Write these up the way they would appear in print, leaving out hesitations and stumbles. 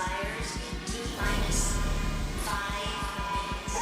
expires in T-minus 5 minutes.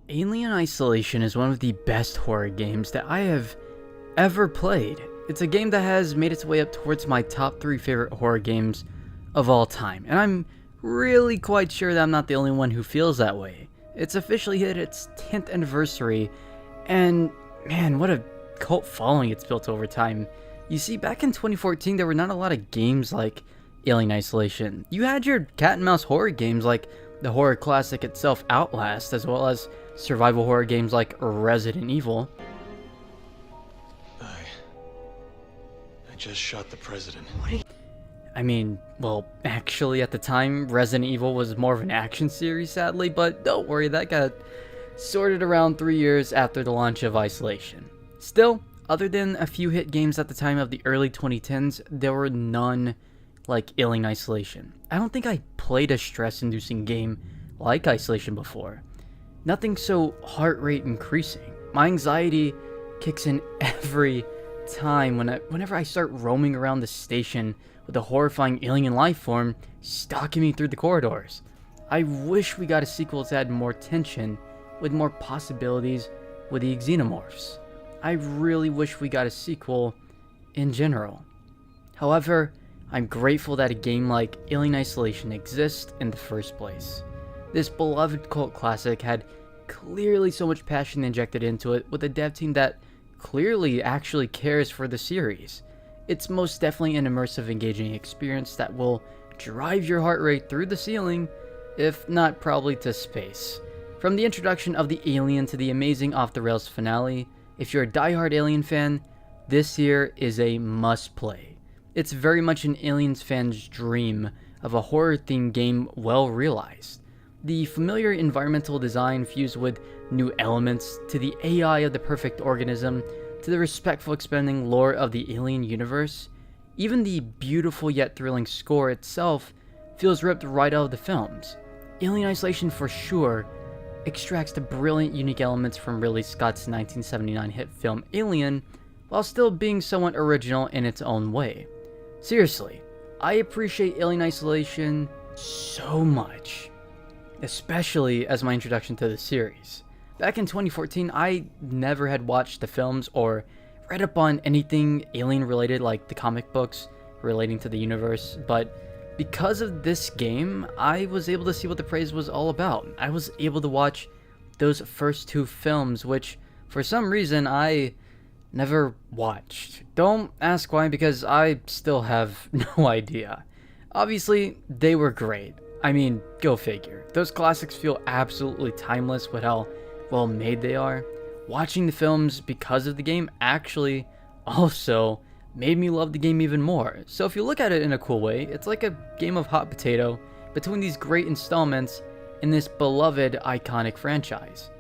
Alien Isolation is one of the best horror games that I have ever played. It's a game that has made its way up towards my top 3 favorite horror games of all time, and I'm really quite sure that I'm not the only one who feels that way. It's officially hit its 10th anniversary, and man, what a cult following it's built over time. You see, back in 2014, there were not a lot of games like Alien Isolation. You had your cat and mouse horror games like the horror classic itself, Outlast, as well as survival horror games like Resident Evil. I just shot the president. I mean, well, actually at the time, Resident Evil was more of an action series, sadly, but don't worry, that got sorted around 3 years after the launch of Isolation. Still, other than a few hit games at the time of the early 2010s, there were none like Alien Isolation. I don't think I played a stress-inducing game like Isolation before. Nothing so heart rate increasing. My anxiety kicks in every time whenever I start roaming around the station with a horrifying alien life form stalking me through the corridors. I wish we got a sequel to add more tension with more possibilities with the xenomorphs. I really wish we got a sequel in general. However, I'm grateful that a game like Alien Isolation exists in the first place. This beloved cult classic had clearly so much passion injected into it with a dev team that clearly actually cares for the series. It's most definitely an immersive, engaging experience that will drive your heart rate through the ceiling, if not probably to space. From the introduction of the alien to the amazing off-the-rails finale, if you're a die-hard Alien fan, this here is a must-play. It's very much an Aliens fan's dream of a horror-themed game well realized. The familiar environmental design fused with new elements, to the AI of the perfect organism, to the respectful expanding lore of the alien universe, even the beautiful yet thrilling score itself feels ripped right out of the films. Alien Isolation for sure extracts the brilliant unique elements from Ridley Scott's 1979 hit film Alien, while still being somewhat original in its own way. Seriously, I appreciate Alien Isolation so much, especially as my introduction to the series. Back in 2014, I never had watched the films or read up on anything alien related like the comic books relating to the universe, but because of this game, I was able to see what the praise was all about. I was able to watch those first 2 films, which for some reason I never watched. Don't ask why, because I still have no idea. Obviously, they were great. I mean, go figure. Those classics feel absolutely timeless with how well made they are. Watching the films because of the game actually also made me love the game even more. So if you look at it in a cool way, it's like a game of hot potato between these great installments in this beloved iconic franchise.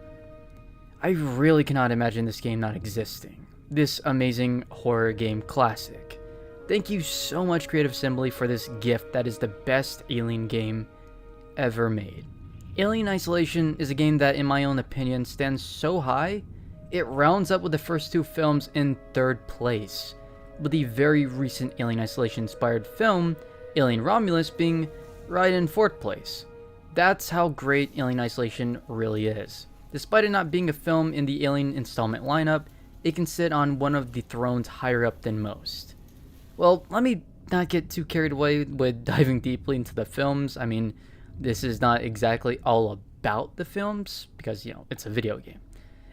I really cannot imagine this game not existing. This amazing horror game classic. Thank you so much, Creative Assembly, for this gift that is the best Alien game ever made. Alien Isolation is a game that, in my own opinion, stands so high, it rounds up with the first two films in third place, with the very recent Alien Isolation inspired film, Alien Romulus, being right in fourth place. That's how great Alien Isolation really is. Despite it not being a film in the Alien installment lineup, it can sit on one of the thrones higher up than most. Well, let me not get too carried away with diving deeply into the films. I mean, this is not exactly all about the films, because, it's a video game.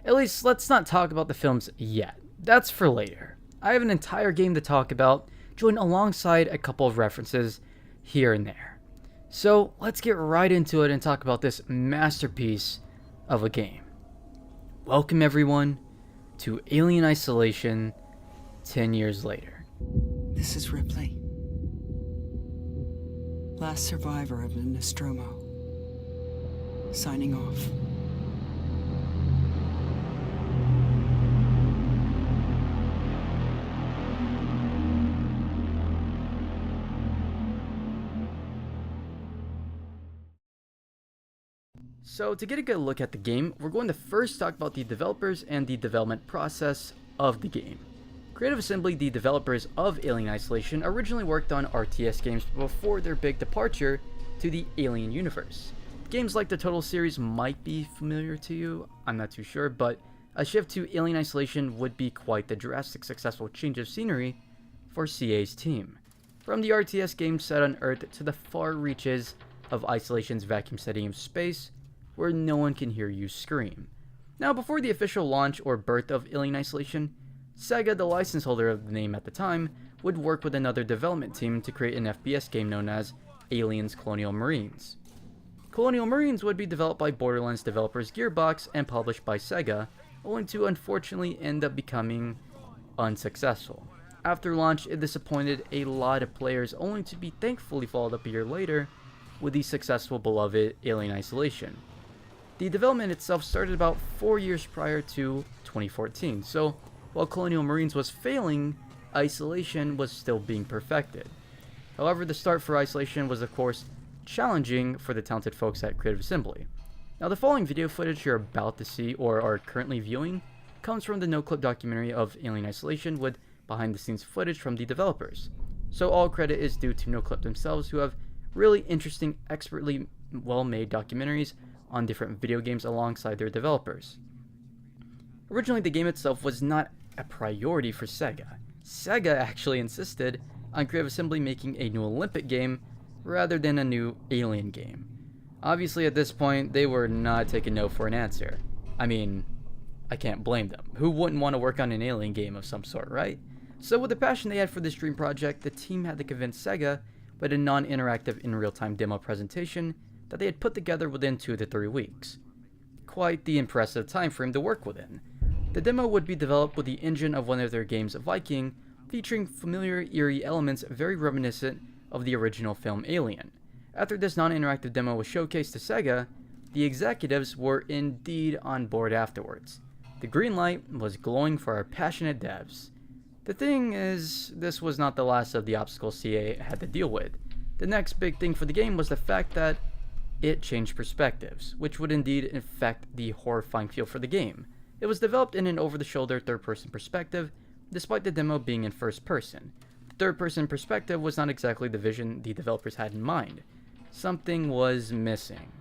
At least, let's not talk about the films yet. That's for later. I have an entire game to talk about, joined alongside a couple of references here and there. So, let's get right into it and talk about this masterpiece of a game. Welcome everyone to Alien Isolation 10 years later. This is Ripley, last survivor of the Nostromo, signing off. So to get a good look at the game, we're going to first talk about the developers and the development process of the game. Creative Assembly, the developers of Alien Isolation, originally worked on RTS games before their big departure to the Alien universe. Games like the Total series might be familiar to you, I'm not too sure, but a shift to Alien Isolation would be quite the drastic successful change of scenery for CA's team. From the RTS game set on Earth to the far reaches of Isolation's vacuum setting of space, where no one can hear you scream. Now, before the official launch or birth of Alien Isolation, Sega, the license holder of the name at the time, would work with another development team to create an FPS game known as Aliens Colonial Marines. Colonial Marines would be developed by Borderlands developers Gearbox and published by Sega, only to unfortunately end up becoming unsuccessful. After launch, it disappointed a lot of players, only to be thankfully followed up a year later with the successful beloved Alien Isolation. The development itself started about 4 years prior to 2014, so while Colonial Marines was failing, Isolation was still being perfected. However, the start for Isolation was of course challenging for the talented folks at Creative Assembly. Now the following video footage you're about to see or are currently viewing comes from the no-clip documentary of Alien Isolation with behind-the-scenes footage from the developers. So all credit is due to no-clip themselves, who have really interesting, expertly well-made documentaries on different video games alongside their developers. Originally, the game itself was not a priority for Sega. Sega actually insisted on Creative Assembly making a new Olympic game rather than a new Alien game. Obviously, at this point, they were not taking no for an answer. I mean, I can't blame them. Who wouldn't want to work on an Alien game of some sort, right? So with the passion they had for this dream project, the team had to convince Sega with a non-interactive in real-time demo presentation that they had put together within 2 to 3 weeks. Quite the impressive time frame to work within. The demo would be developed with the engine of one of their games, Viking, featuring familiar, eerie elements very reminiscent of the original film Alien. After this non-interactive demo was showcased to Sega, the executives were indeed on board afterwards. The green light was glowing for our passionate devs. The thing is, this was not the last of the obstacles CA had to deal with. The next big thing for the game was the fact that it changed perspectives, which would indeed affect the horrifying feel for the game. It was developed in an over-the-shoulder third-person perspective, despite the demo being in first person. The third-person perspective was not exactly the vision the developers had in mind. Something was missing.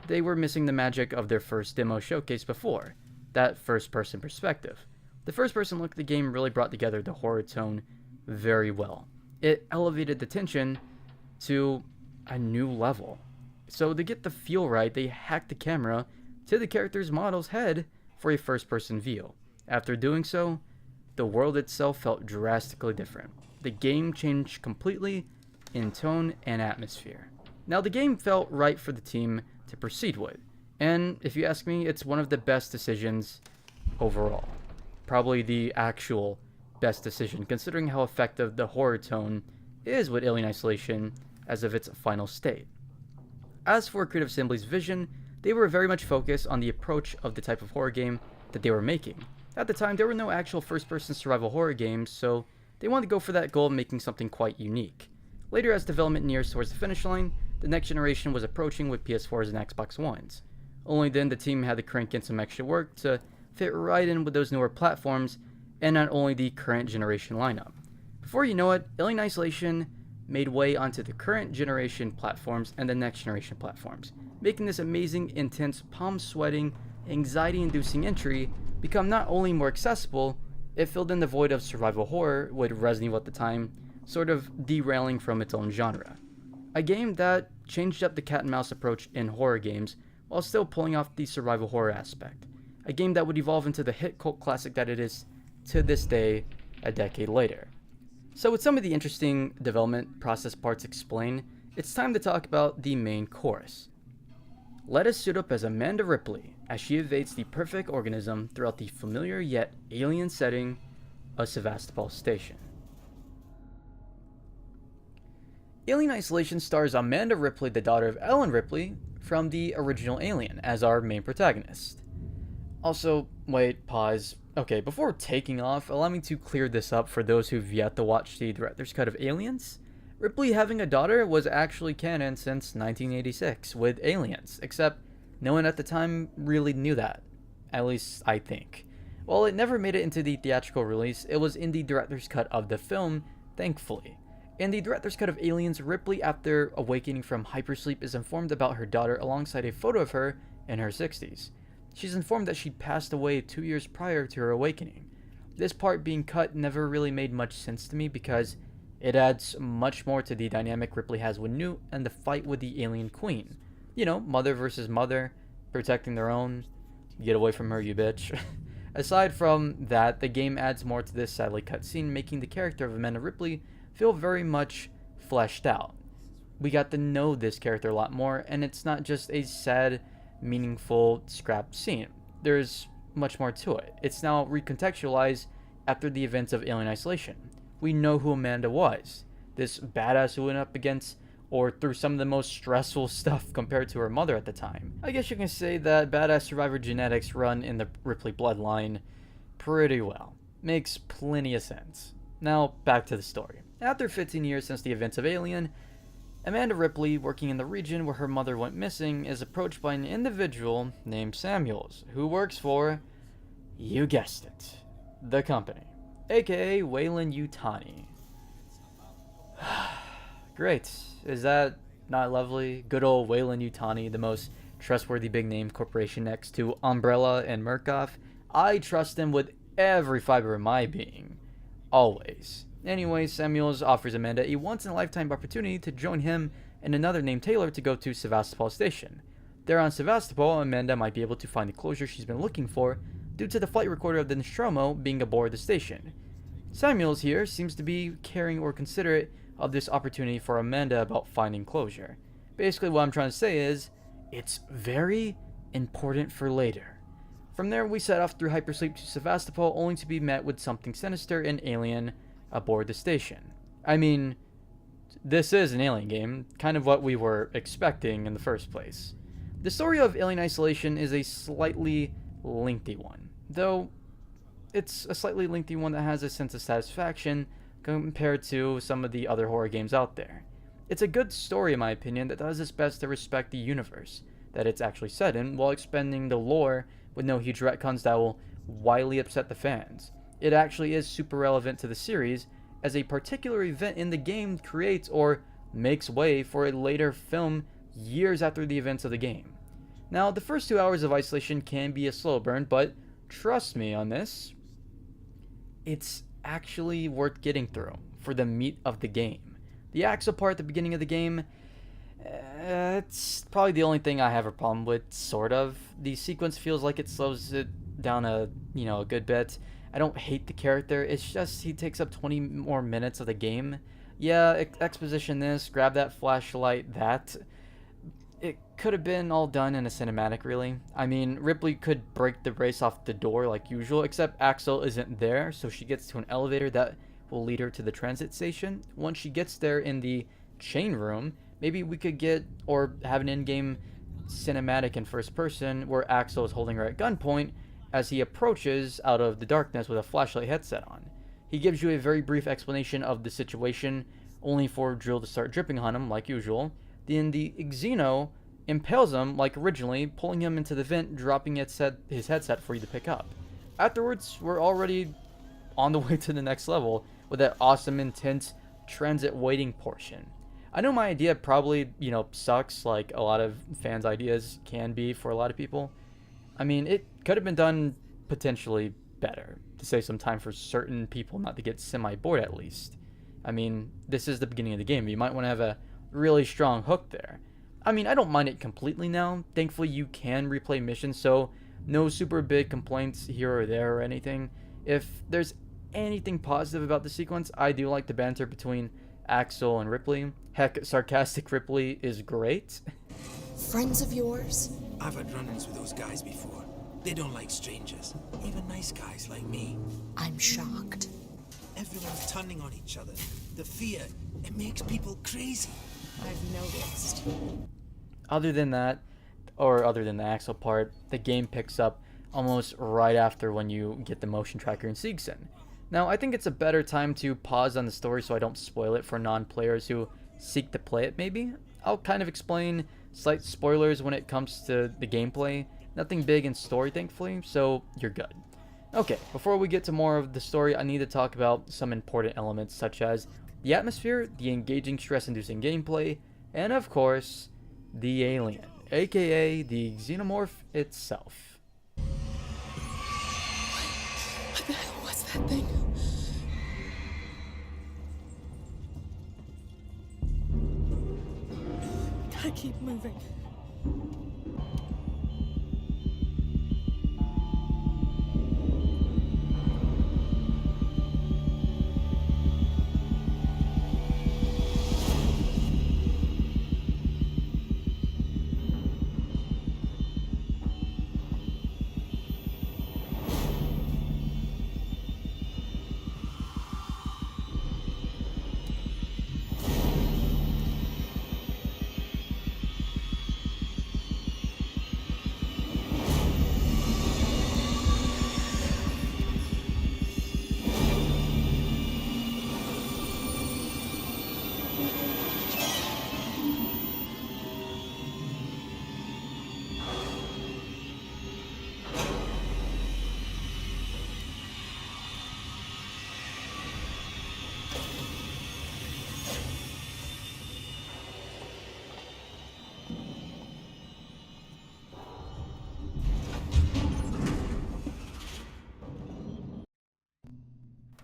They were missing the magic of their first demo showcase before, that first-person perspective. The first-person look of the game really brought together the horror tone very well. It elevated the tension to a new level. So to get the feel right, they hacked the camera to the character's model's head for a first-person view. After doing so, the world itself felt drastically different. The game changed completely in tone and atmosphere. Now the game felt right for the team to proceed with, and if you ask me, it's one of the best decisions overall. Probably the actual best decision, considering how effective the horror tone is with Alien Isolation as of its final state. As for Creative Assembly's vision, they were very much focused on the approach of the type of horror game that they were making. At the time, there were no actual first-person survival horror games, so they wanted to go for that goal of making something quite unique. Later, as development nears towards the finish line, the next generation was approaching with PS4s and Xbox Ones. Only then the team had to crank in some extra work to fit right in with those newer platforms and not only the current generation lineup. Before you know it, Alien Isolation made way onto the current generation platforms and the next generation platforms, making this amazing, intense, palm-sweating, anxiety-inducing entry become not only more accessible, it filled in the void of survival horror with Resident Evil at the time, sort of derailing from its own genre. A game that changed up the cat and mouse approach in horror games while still pulling off the survival horror aspect. A game that would evolve into the hit cult classic that it is to this day, a decade later. So with some of the interesting development process parts explained, it's time to talk about the main chorus. Let us suit up as Amanda Ripley as she evades the perfect organism throughout the familiar yet alien setting of Sevastopol Station. Alien Isolation stars Amanda Ripley, the daughter of Ellen Ripley from the original Alien, as our main protagonist. Also, wait, pause. Okay, before taking off, allow me to clear this up for those who've yet to watch the director's cut of Aliens. Ripley having a daughter was actually canon since 1986 with Aliens, except no one at the time really knew that. At least, I think. While it never made it into the theatrical release, it was in the director's cut of the film, thankfully. In the director's cut of Aliens, Ripley, after awakening from hypersleep, is informed about her daughter alongside a photo of her in her 60s. She's informed that she'd passed away 2 years prior to her awakening. This part being cut never really made much sense to me because it adds much more to the dynamic Ripley has with Newt and the fight with the alien queen. You know, mother versus mother, protecting their own. Get away from her, you bitch. Aside from that, the game adds more to this sadly cut scene, making the character of Amanda Ripley feel very much fleshed out. We got to know this character a lot more, and it's not just a sad, meaningful, scrapped scene. There's much more to it. It's now recontextualized after the events of Alien Isolation. We know who Amanda was. This badass who went up against or through some of the most stressful stuff compared to her mother at the time. I guess you can say that badass survivor genetics run in the Ripley bloodline pretty well. Makes plenty of sense. Now, back to the story. After 15 years since the events of Alien, Amanda Ripley, working in the region where her mother went missing, is approached by an individual named Samuels, who works for, you guessed it, the company, aka Weyland Yutani. Great. Is that not lovely? Good old Weyland Yutani, the most trustworthy big name corporation next to Umbrella and Murkoff. I trust him with every fiber of my being. Always. Anyway, Samuels offers Amanda a once-in-a-lifetime opportunity to join him and another named Taylor to go to Sevastopol Station. There on Sevastopol, Amanda might be able to find the closure she's been looking for due to the flight recorder of the Nostromo being aboard the station. Samuels here seems to be caring or considerate of this opportunity for Amanda about finding closure. Basically what I'm trying to say is, it's very important for later. From there, we set off through hypersleep to Sevastopol, only to be met with something sinister and alien aboard the station. I mean, this is an Alien game, kind of what we were expecting in the first place. The story of Alien Isolation is a slightly lengthy one, though it's a slightly lengthy one that has a sense of satisfaction compared to some of the other horror games out there. It's a good story in my opinion that does its best to respect the universe that it's actually set in while expanding the lore with no huge retcons that will wildly upset the fans. It actually is super relevant to the series, as a particular event in the game creates or makes way for a later film years after the events of the game. Now, the first 2 hours of Isolation can be a slow burn, but trust me on this, it's actually worth getting through for the meat of the game. The Axel part at the beginning of the game, it's probably the only thing I have a problem with, sort of. The sequence feels like it slows it down a good bit. I don't hate the character, it's just he takes up 20 more minutes of the game. Yeah, exposition this, grab that flashlight, that. It could have been all done in a cinematic, really. I mean, Ripley could break the brace off the door like usual, except Axel isn't there, so she gets to an elevator that will lead her to the transit station. Once she gets there in the chain room, maybe we could get or have an in-game cinematic in first person where Axel is holding her at gunpoint as he approaches out of the darkness with a flashlight headset on. He gives you a very brief explanation of the situation, only for drill to start dripping on him like usual. Then the Xeno impales him like originally, pulling him into the vent, dropping his headset for you to pick up. afterwards, we're already on the way to the next level with that awesome, intense transit waiting portion. I know my idea probably, sucks like a lot of fans' ideas can be for a lot of people. I mean, it could have been done potentially better to save some time for certain people not to get semi bored at least. I mean, this is the beginning of the game. You might want to have a really strong hook there. I mean, I don't mind it completely now. Thankfully, you can replay missions, so no super big complaints here or there or anything. If there's anything positive about the sequence, I do like the banter between Axel and Ripley. Heck, sarcastic Ripley is great. Friends of yours? I've had run-ins with those guys before. They don't like strangers, even nice guys like me. I'm shocked. Everyone's turning on each other. The fear, it makes people crazy. I've noticed. Other than that, or other than the Axel part, the game picks up almost right after when you get the motion tracker in Siegson. Now, I think it's a better time to pause on the story so I don't spoil it for non-players who seek to play it, maybe. I'll kind of explain slight spoilers when it comes to the gameplay. Nothing big in story, thankfully, so you're good. Okay, before we get to more of the story, I need to talk about some important elements such as the atmosphere, the engaging, stress-inducing gameplay, and of course, the alien, aka the xenomorph itself. What the hell was that thing? Gotta keep moving.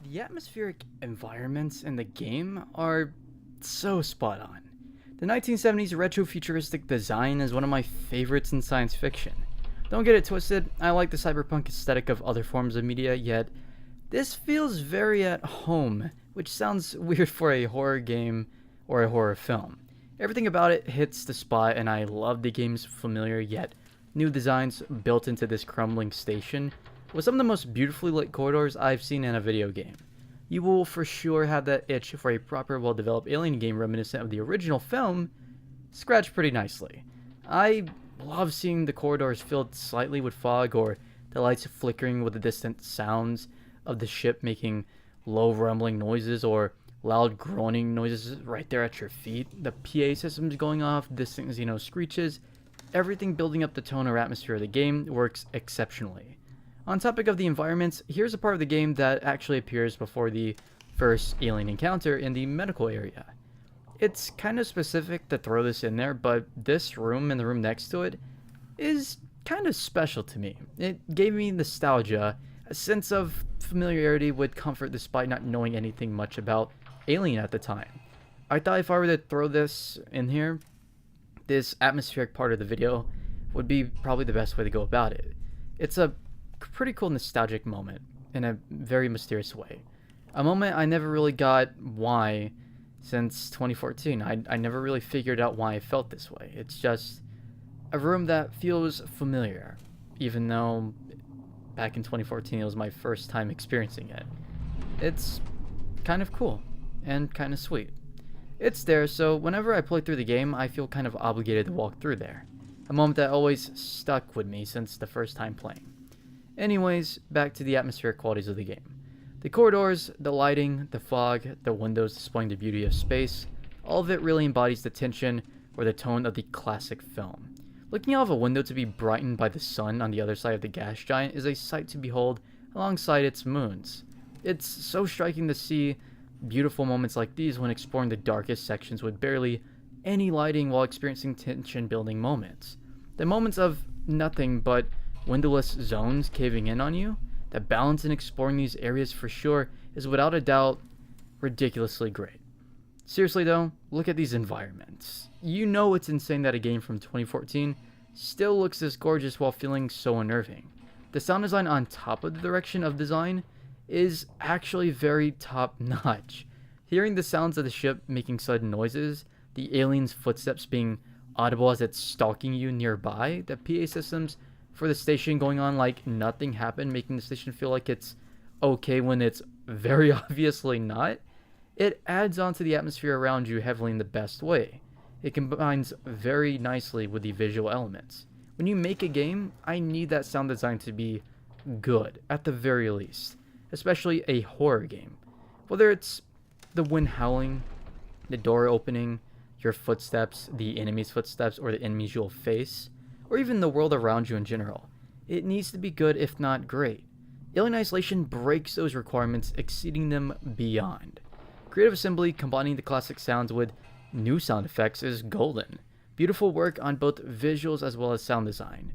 The atmospheric environments in the game are so spot on. The 1970s retro-futuristic design is one of my favorites in science fiction. Don't get it twisted, I like the cyberpunk aesthetic of other forms of media, yet this feels very at home, which sounds weird for a horror game or a horror film. Everything about it hits the spot, and I love the game's familiar yet new designs built into this crumbling station with some of the most beautifully lit corridors I've seen in a video game. You will for sure have that itch for a proper, well-developed alien game reminiscent of the original film scratched pretty nicely. I love seeing the corridors filled slightly with fog, or the lights flickering with the distant sounds of the ship making low rumbling noises or loud groaning noises right there at your feet. The PA systems going off, distant screeches, everything building up the tone or atmosphere of the game works exceptionally. On topic of the environments, here's a part of the game that actually appears before the first alien encounter in the medical area. It's kind of specific to throw this in there, but this room and the room next to it is kind of special to me. It gave me nostalgia, a sense of familiarity with comfort despite not knowing anything much about Alien at the time. I thought if I were to throw this in here, this atmospheric part of the video would be probably the best way to go about it. It's a pretty cool nostalgic moment in a very mysterious way. A moment I never really got why since 2014. I never really figured out why I felt this way. It's just a room that feels familiar, even though back in 2014 it was my first time experiencing it. It's kind of cool and kind of sweet. It's there, so whenever I play through the game, I feel kind of obligated to walk through there. A moment that always stuck with me since the first time playing. Anyways, back to the atmospheric qualities of the game. The corridors, the lighting, the fog, the windows displaying the beauty of space, all of it really embodies the tension or the tone of the classic film. Looking out of a window to be brightened by the sun on the other side of the gas giant is a sight to behold alongside its moons. It's so striking to see beautiful moments like these when exploring the darkest sections with barely any lighting while experiencing tension-building moments. The moments of nothing but windowless zones caving in on you, the balance in exploring these areas for sure is without a doubt ridiculously great. Seriously though, look at these environments. You know it's insane that a game from 2014 still looks this gorgeous while feeling so unnerving. The sound design on top of the direction of design is actually very top-notch. Hearing the sounds of the ship making sudden noises, the alien's footsteps being audible as it's stalking you nearby, the PA systems for the station going on like nothing happened, making the station feel like it's okay when it's very obviously not, it adds on to the atmosphere around you heavily in the best way. It combines very nicely with the visual elements. When you make a game, I need that sound design to be good, at the very least. Especially a horror game. Whether it's the wind howling, the door opening, your footsteps, the enemy's footsteps, or the enemies you'll face, or even the world around you in general. It needs to be good if not great. Alien Isolation breaks those requirements, exceeding them beyond. Creative Assembly combining the classic sounds with new sound effects is golden. Beautiful work on both visuals as well as sound design.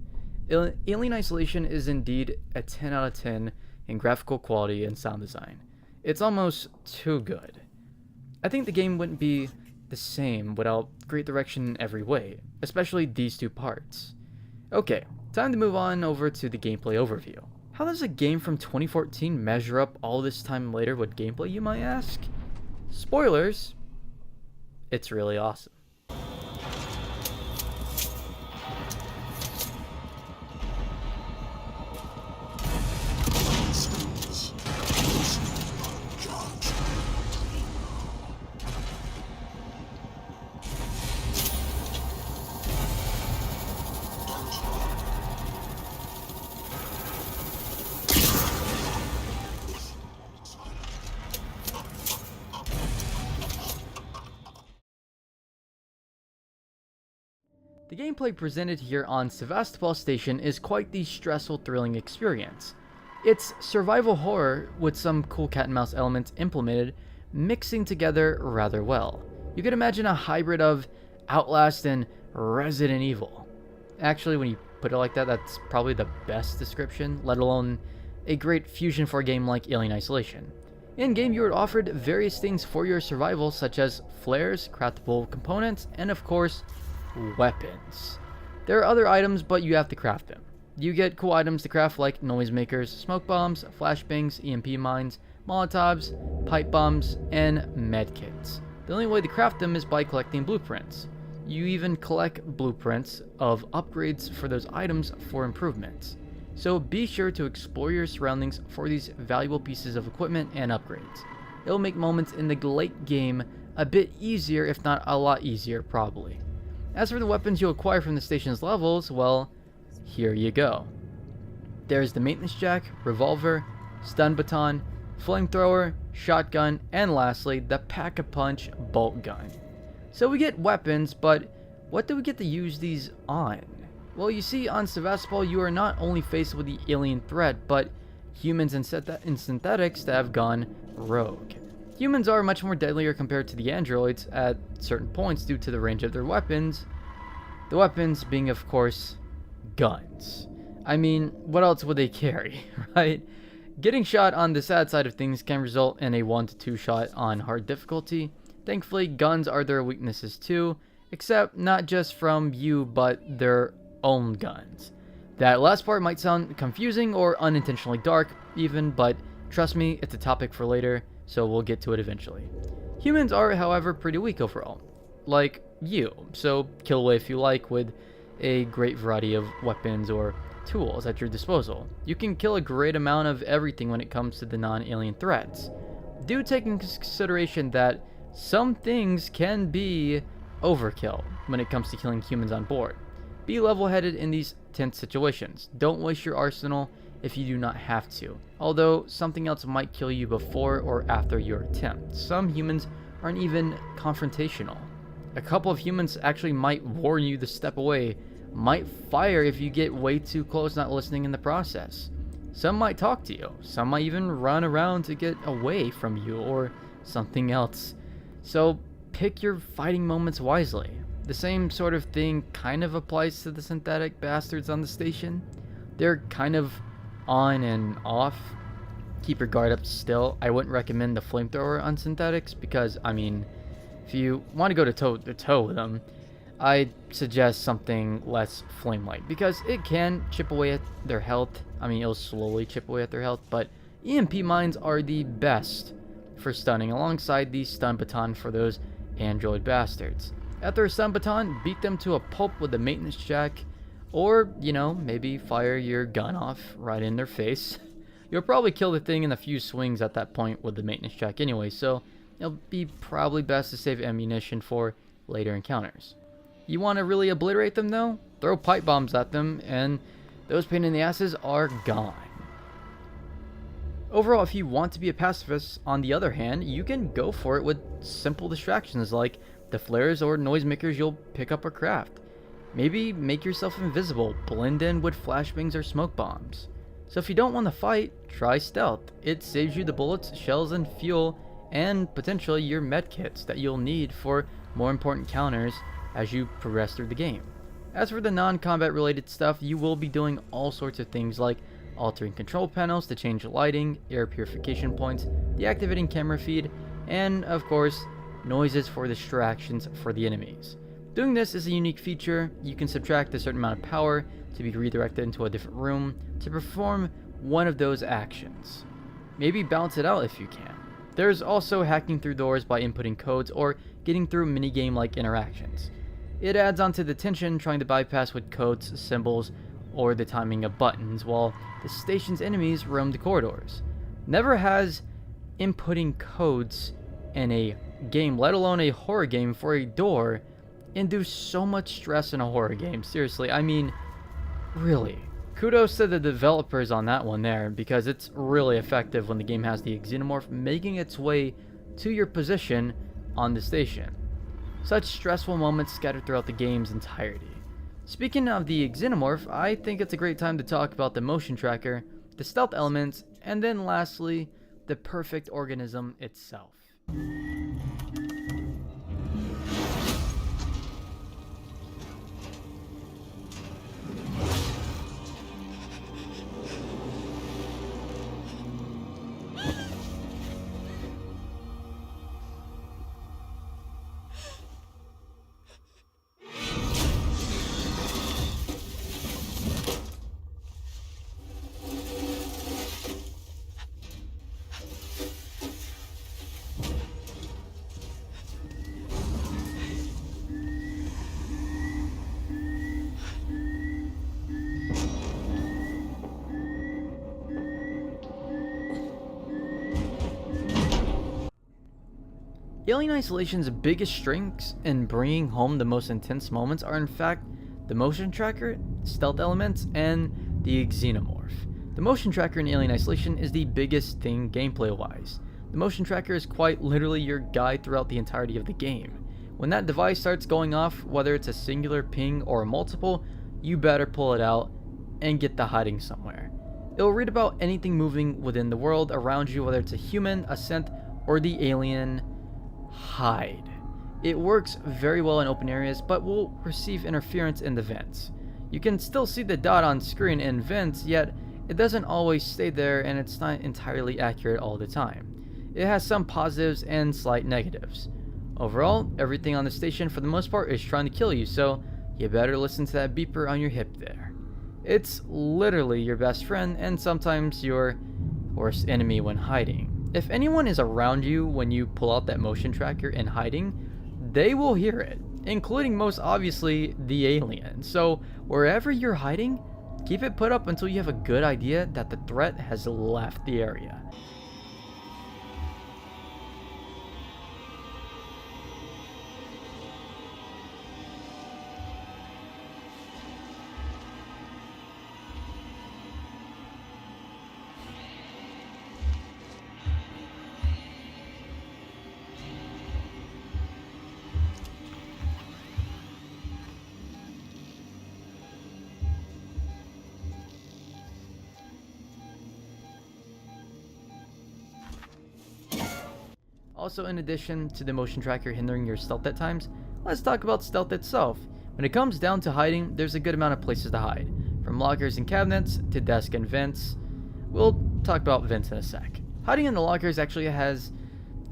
Alien Isolation is indeed a 10 out of 10 in graphical quality and sound design. It's almost too good. I think the game wouldn't be the same without great direction in every way, especially these two parts. Okay, time to move on over to the gameplay overview. How does a game from 2014 measure up all this time later with gameplay, you might ask? Spoilers, it's really awesome. The gameplay presented here on Sevastopol Station is quite the stressful, thrilling experience. It's survival horror with some cool cat and mouse elements implemented, mixing together rather well. You could imagine a hybrid of Outlast and Resident Evil. Actually, when you put it like that, that's probably the best description, let alone a great fusion for a game like Alien Isolation. In-game, you are offered various things for your survival, such as flares, craftable components, and of course, weapons. There are other items, but you have to craft them. You get cool items to craft like noisemakers, smoke bombs, flashbangs, EMP mines, molotovs, pipe bombs, and medkits. The only way to craft them is by collecting blueprints. You even collect blueprints of upgrades for those items for improvements. So be sure to explore your surroundings for these valuable pieces of equipment and upgrades. It'll make moments in the late game a bit easier, if not a lot easier probably. As for the weapons you'll acquire from the station's levels, well, here you go. There's the maintenance jack, revolver, stun baton, flamethrower, shotgun, and lastly, the pack-a-punch bolt gun. So we get weapons, but what do we get to use these on? Well, you see, on Sevastopol, you are not only faced with the alien threat, but humans and synthetics that have gone rogue. Humans are much more deadlier compared to the androids at certain points due to the range of their weapons. The weapons being, of course, guns. I mean, what else would they carry, right? Getting shot on the sad side of things can result in a 1 to 2 shot on hard difficulty. Thankfully, guns are their weaknesses too, except not just from you, but their own guns. That last part might sound confusing or unintentionally dark even, but trust me, it's a topic for later, so we'll get to it eventually. Humans are, however, pretty weak overall. Like you, so kill away if you like with a great variety of weapons or tools at your disposal. You can kill a great amount of everything when it comes to the non-alien threats. Do take into consideration that some things can be overkill when it comes to killing humans on board. Be level-headed in these tense situations. Don't waste your arsenal if you do not have to, although something else might kill you before or after your attempt. Some humans aren't even confrontational. A couple of humans actually might warn you to step away, might fire if you get way too close, not listening in the process. Some might talk to you, some might even run around to get away from you or something else. So pick your fighting moments wisely. The same sort of thing kind of applies to the synthetic bastards on the station. They're kind of on and off. Keep your guard up still. I wouldn't recommend the flamethrower on synthetics because, I mean, if you want to go toe to toe with them, I'd suggest something less flame-like because it can chip away at their health. I mean, it'll slowly chip away at their health, but EMP mines are the best for stunning alongside the stun baton for those android bastards. After a stun baton, beat them to a pulp with a maintenance jack, or, you know, maybe fire your gun off right in their face. You'll probably kill the thing in a few swings at that point with the maintenance jack anyway, so it'll be probably best to save ammunition for later encounters. You want to really obliterate them though? Throw pipe bombs at them, and those pain in the asses are gone. Overall, if you want to be a pacifist, on the other hand, you can go for it with simple distractions like the flares or noisemakers you'll pick up or craft. Maybe make yourself invisible, blend in with flashbangs or smoke bombs. So if you don't want to fight, try stealth. It saves you the bullets, shells, and fuel, and potentially your medkits that you'll need for more important counters as you progress through the game. As for the non-combat related stuff, you will be doing all sorts of things like altering control panels to change lighting, air purification points, deactivating camera feed, and of course, noises for distractions for the enemies. Doing this is a unique feature. You can subtract a certain amount of power to be redirected into a different room to perform one of those actions. Maybe balance it out if you can. There's also hacking through doors by inputting codes or getting through minigame-like interactions. It adds onto the tension trying to bypass with codes, symbols, or the timing of buttons while the station's enemies roam the corridors. Never has inputting codes in a game, let alone a horror game, for a door induce so much stress in a horror game. Seriously, I mean, really. Kudos to the developers on that one there, because it's really effective when the game has the xenomorph making its way to your position on the station. Such stressful moments scattered throughout the game's entirety. Speaking of the xenomorph, I think it's a great time to talk about the motion tracker, the stealth elements, and then lastly, the perfect organism itself. Alien Isolation's biggest strengths in bringing home the most intense moments are in fact the motion tracker, stealth elements, and the xenomorph. The motion tracker in Alien Isolation is the biggest thing gameplay-wise. The motion tracker is quite literally your guide throughout the entirety of the game. When that device starts going off, whether it's a singular ping or a multiple, you better pull it out and get the hiding somewhere. It'll read about anything moving within the world around you, whether it's a human, a synth, or the alien. Hide. It works very well in open areas, but will receive interference in the vents. You can still see the dot on screen in vents, yet it doesn't always stay there and it's not entirely accurate all the time. It has some positives and slight negatives. Overall, everything on the station for the most part is trying to kill you, so you better listen to that beeper on your hip there. It's literally your best friend and sometimes your worst enemy when hiding. If anyone is around you when you pull out that motion tracker and hiding, they will hear it, including most obviously the alien. So wherever you're hiding, keep it put up until you have a good idea that the threat has left the area. Also, in addition to the motion tracker hindering your stealth at times, let's talk about stealth itself. When it comes down to hiding, there's a good amount of places to hide, from lockers and cabinets to desk and vents. We'll talk about vents in a sec. Hiding in the lockers actually has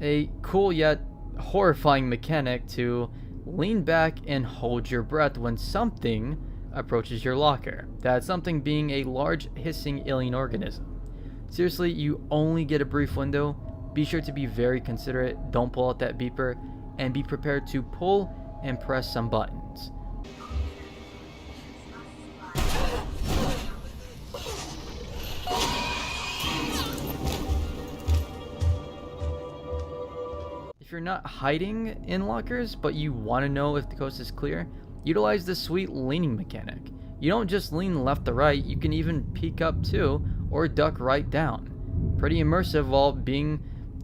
a cool yet horrifying mechanic to lean back and hold your breath when something approaches your locker. That something being a large hissing alien organism. Seriously, you only get a brief window. Be sure to be very considerate, don't pull out that beeper, and be prepared to pull and press some buttons. If you're not hiding in lockers, but you want to know if the coast is clear, utilize the sweet leaning mechanic. You don't just lean left to right, you can even peek up too, or duck right down. Pretty immersive while being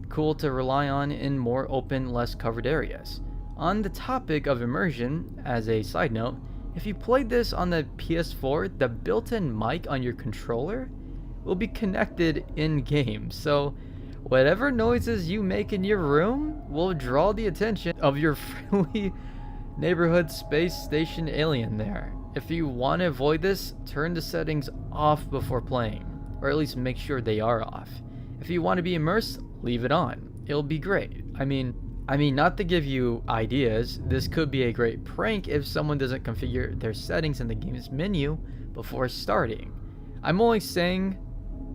cool to rely on in more open, less covered areas. On the topic of immersion, as a side note, if you played this on the PS4, the built-in mic on your controller will be connected in-game, so whatever noises you make in your room will draw the attention of your friendly neighborhood space station alien there. If you want to avoid this, turn the settings off before playing, or at least make sure they are off. If you want to be immersed, leave it on. It'll be great. I mean, not to give you ideas, this could be a great prank if someone doesn't configure their settings in the game's menu before starting. I'm only saying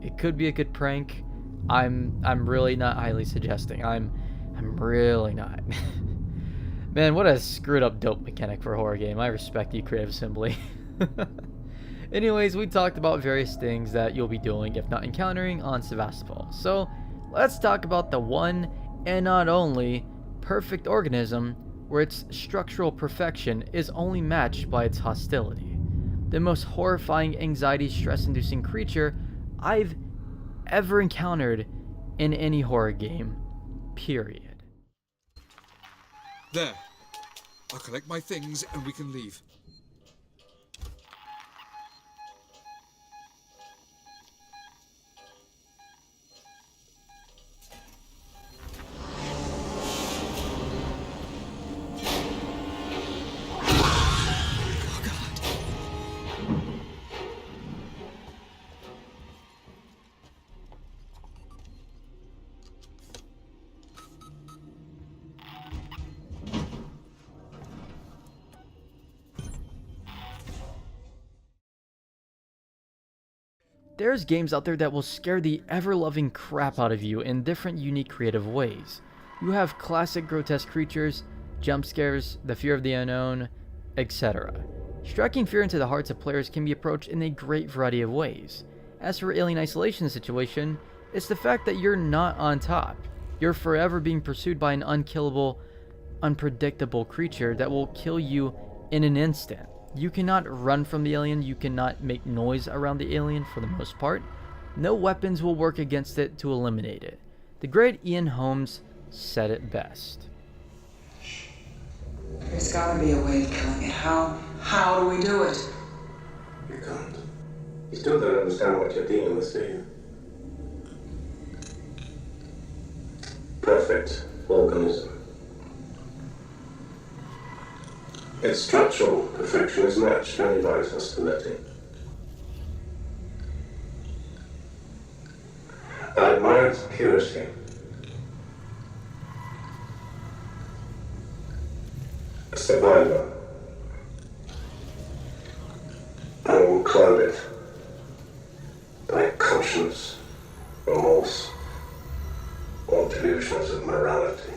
it could be a good prank. I'm really not highly suggesting. I'm really not. Man, what a screwed up dope mechanic for a horror game. I respect you, Creative Assembly. Anyways, we talked about various things that you'll be doing if not encountering on Sevastopol. So, let's talk about the one and not only perfect organism where its structural perfection is only matched by its hostility. The most horrifying, anxiety, stress-inducing creature I've ever encountered in any horror game, period. There. I'll collect my things and we can leave. There's games out there that will scare the ever-loving crap out of you in different, unique, creative ways. You have classic grotesque creatures, jump scares, the fear of the unknown, etc. Striking fear into the hearts of players can be approached in a great variety of ways. As for Alien Isolation situation, it's the fact that you're not on top. You're forever being pursued by an unkillable, unpredictable creature that will kill you in an instant. You cannot run from the alien, you cannot make noise around the alien for the most part. No weapons will work against it to eliminate it. The great Ian Holmes said it best. There's gotta be a way of killing it. How do we do it? You can't. You still don't understand what you're dealing with, do you? Perfect organism. Its structural perfection is matched only by its hostility. I admire its purity. A survivor. I will cloud it by conscience, remorse, or delusions of morality.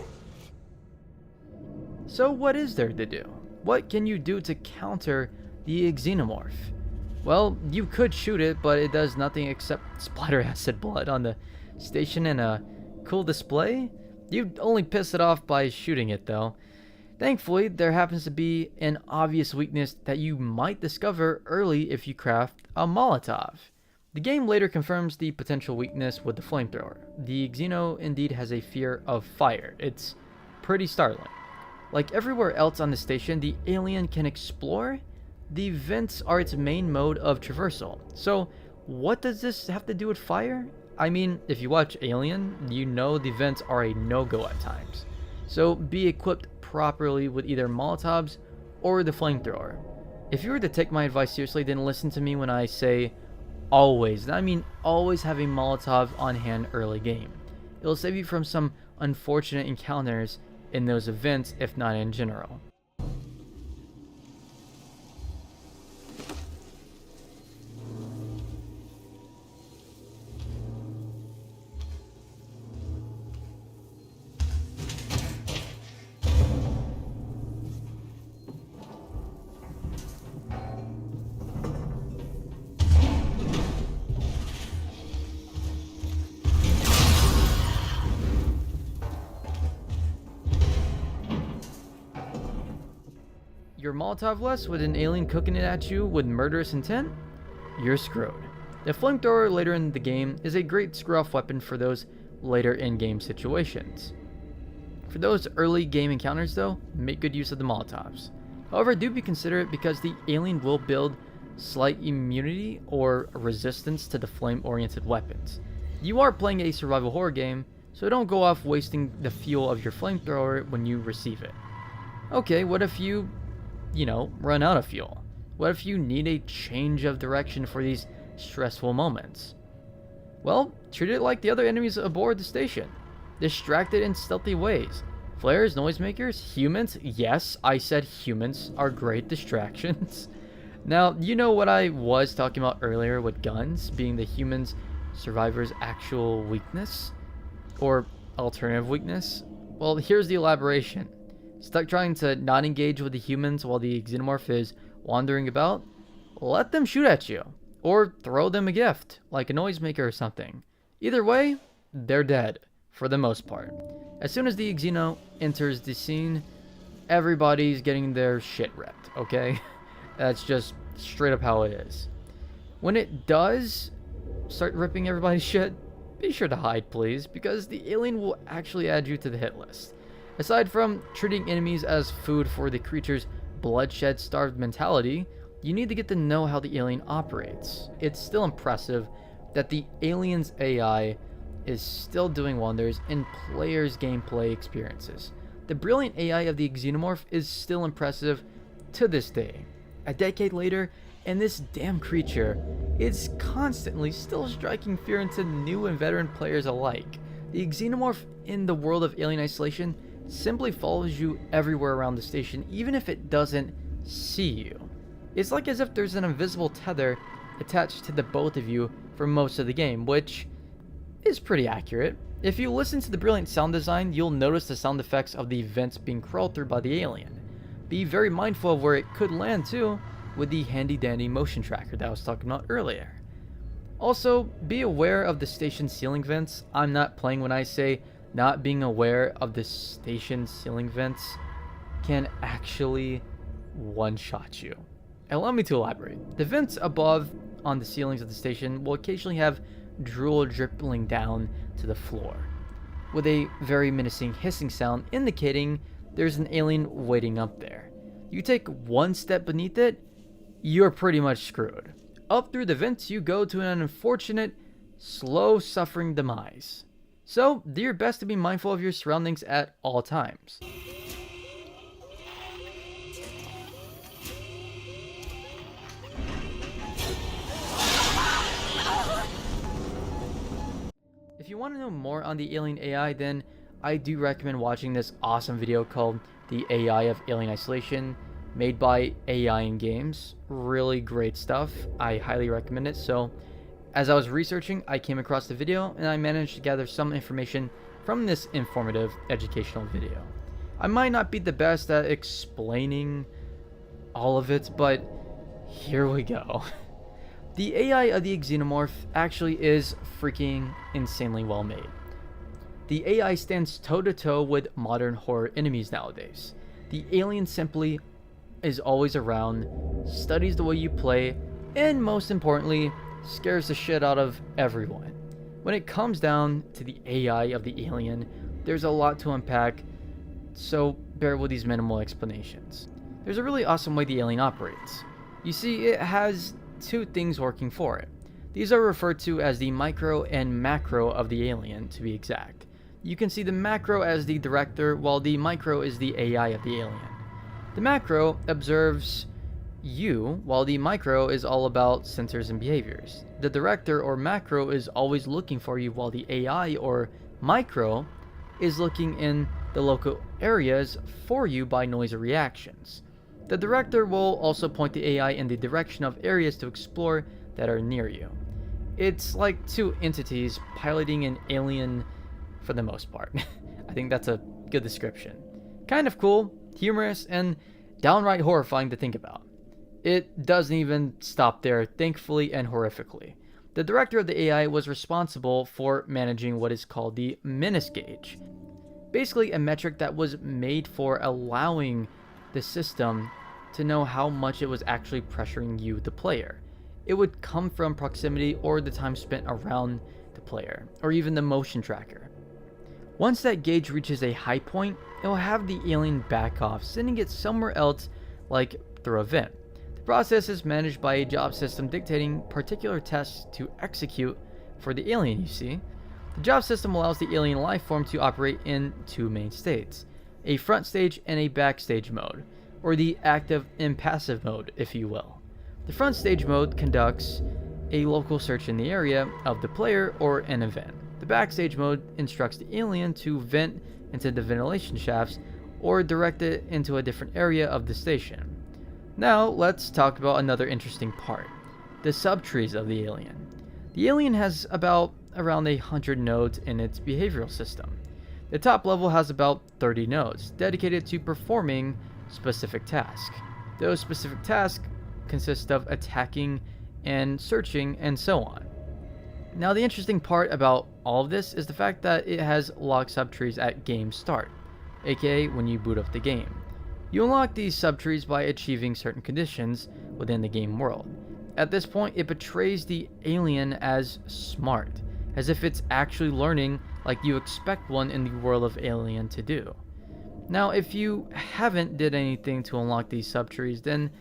So what is there to do? What can you do to counter the xenomorph? Well, you could shoot it, but it does nothing except splatter acid blood on the station in a cool display. You'd only piss it off by shooting it though. Thankfully, there happens to be an obvious weakness that you might discover early if you craft a Molotov. The game later confirms the potential weakness with the flamethrower. The Xeno indeed has a fear of fire. It's pretty startling. Like everywhere else on the station, the alien can explore. The vents are its main mode of traversal. So, what does this have to do with fire? I mean, if you watch Alien, you know the vents are a no-go at times. So be equipped properly with either Molotovs or the flamethrower. If you were to take my advice seriously, then listen to me when I say always, and I mean always have a Molotov on hand early game. It'll save you from some unfortunate encounters in those events, if not in general. Your Molotov less with an alien cooking it at you with murderous intent? You're screwed. The flamethrower later in the game is a great screw-off weapon for those later in-game situations. For those early game encounters though, make good use of the Molotovs. However, do be considerate because the alien will build slight immunity or resistance to the flame-oriented weapons. You are playing a survival horror game, so don't go off wasting the fuel of your flamethrower when you receive it. Okay, what if you run out of fuel? What if you need a change of direction for these stressful moments? Well, treat it like the other enemies aboard the station. Distracted in stealthy ways. Flares, noisemakers, humans. Yes, I said humans are great distractions. Now, you know what I was talking about earlier with guns being the humans' survivors' actual weakness? Or alternative weakness? Well, here's the elaboration. Stuck trying to not engage with the humans while the xenomorph is wandering about? Let them shoot at you. Or throw them a gift, like a noisemaker or something. Either way, they're dead, for the most part. As soon as the xeno enters the scene, everybody's getting their shit ripped, okay? That's just straight up how it is. When it does start ripping everybody's shit, be sure to hide, please, because the alien will actually add you to the hit list. Aside from treating enemies as food for the creature's bloodshed-starved mentality, you need to get to know how the alien operates. It's still impressive that the alien's AI is still doing wonders in players' gameplay experiences. The brilliant AI of the xenomorph is still impressive to this day. A decade later, and this damn creature is constantly still striking fear into new and veteran players alike. The xenomorph in the world of Alien Isolation simply follows you everywhere around the station, even if it doesn't see you. It's like as if there's an invisible tether attached to the both of you for most of the game, which is pretty accurate. If you listen to the brilliant sound design, you'll notice the sound effects of the vents being crawled through by the alien. Be very mindful of where it could land too, with the handy dandy motion tracker that I was talking about earlier. Also, be aware of the station ceiling vents. I'm not playing when I say not being aware of the station ceiling vents can actually one-shot you. Allow me to elaborate. The vents above on the ceilings of the station will occasionally have drool dripping down to the floor, with a very menacing hissing sound indicating there's an alien waiting up there. You take one step beneath it, you're pretty much screwed. Up through the vents you go to an unfortunate, slow-suffering demise. So, do your best to be mindful of your surroundings at all times. If you want to know more on the alien AI, then I do recommend watching this awesome video called The AI of Alien Isolation, made by AI in Games. Really great stuff. I highly recommend it. So, as I was researching, I came across the video and I managed to gather some information from this informative educational video. I might not be the best at explaining all of it, but here we go. The AI of the xenomorph actually is freaking insanely well made. The AI stands toe-to-toe with modern horror enemies nowadays. The alien simply is always around, studies the way you play, and most importantly, scares the shit out of everyone. When it comes down to the AI of the alien, there's a lot to unpack, so bear with these minimal explanations. There's a really awesome way the alien operates. You see, it has two things working for it. These are referred to as the micro and macro of the alien, to be exact. You can see the macro as the director, while the micro is the AI of the alien. The macro observes you, while the micro is all about sensors and behaviors. The director or macro is always looking for you, while the AI or micro is looking in the local areas for you by noise or reactions. The director will also point the AI in the direction of areas to explore that are near you. It's like two entities piloting an alien for the most part. I think that's a good description. Kind of cool, humorous, and downright horrifying to think about. It doesn't even stop there, thankfully and horrifically. The director of the AI was responsible for managing what is called the menace gauge. Basically a metric that was made for allowing the system to know how much it was actually pressuring you, the player. It would come from proximity or the time spent around the player, or even the motion tracker. Once that gauge reaches a high point, it will have the alien back off, sending it somewhere else, like through a vent. The process is managed by a job system dictating particular tasks to execute for the alien, you see. The job system allows the alien life form to operate in two main states, a front stage and a backstage mode, or the active and passive mode, if you will. The front stage mode conducts a local search in the area of the player or an event. The backstage mode instructs the alien to vent into the ventilation shafts or direct it into a different area of the station. Now let's talk about another interesting part, the subtrees of the alien. The alien has about around 100 nodes in its behavioral system. The top level has about 30 nodes dedicated to performing specific tasks. Those specific tasks consist of attacking and searching and so on. Now the interesting part about all of this is the fact that it has locked subtrees at game start, aka when you boot up the game. You unlock these subtrees by achieving certain conditions within the game world. At this point, it portrays the alien as smart, as if it's actually learning like you expect one in the world of Alien to do. Now, if you haven't did anything to unlock these subtrees, then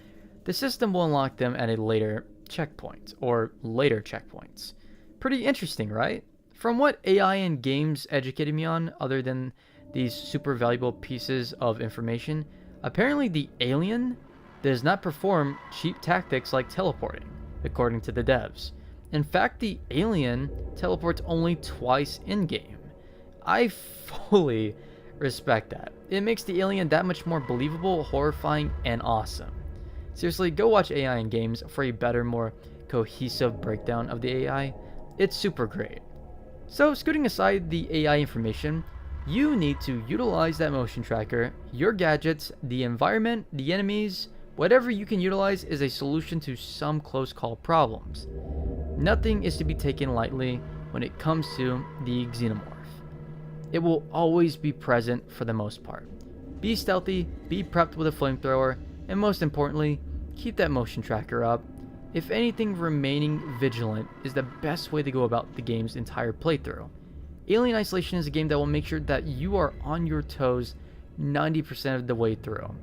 the system will unlock them at a later checkpoint, or later checkpoints. Pretty interesting, right? From what AI and games educated me on, other than these super valuable pieces of information, apparently the alien does not perform cheap tactics like teleporting, according to the devs. In fact, the alien teleports only twice in-game. I fully respect that. It makes the alien that much more believable, horrifying, and awesome. Seriously, go watch AI in games for a better, more cohesive breakdown of the AI. It's super great. So, scooting aside the AI information, you need to utilize that motion tracker, your gadgets, the environment, the enemies. Whatever you can utilize is a solution to some close call problems. Nothing is to be taken lightly when it comes to the xenomorph. It will always be present for the most part. Be stealthy, be prepped with a flamethrower, and most importantly, keep that motion tracker up. If anything, remaining vigilant is the best way to go about the game's entire playthrough. Alien Isolation is a game that will make sure that you are on your toes 90% of the way through.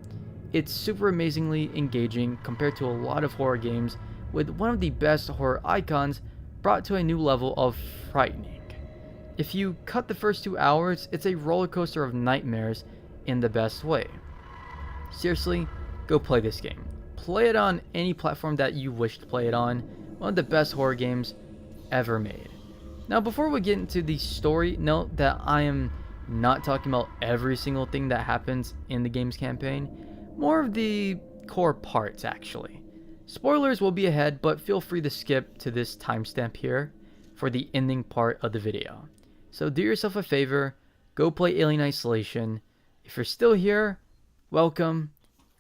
It's super amazingly engaging compared to a lot of horror games, with one of the best horror icons brought to a new level of frightening. If you cut the first 2 hours, it's a roller coaster of nightmares in the best way. Seriously, go play this game. Play it on any platform that you wish to play it on. One of the best horror games ever made. Now, before we get into the story, note that I am not talking about every single thing that happens in the game's campaign. More of the core parts, actually. Spoilers will be ahead, but feel free to skip to this timestamp here for the ending part of the video. So do yourself a favor, go play Alien Isolation. If you're still here, welcome.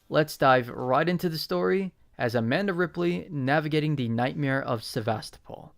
Let's dive right into the story as Amanda Ripley navigating the nightmare of Sevastopol.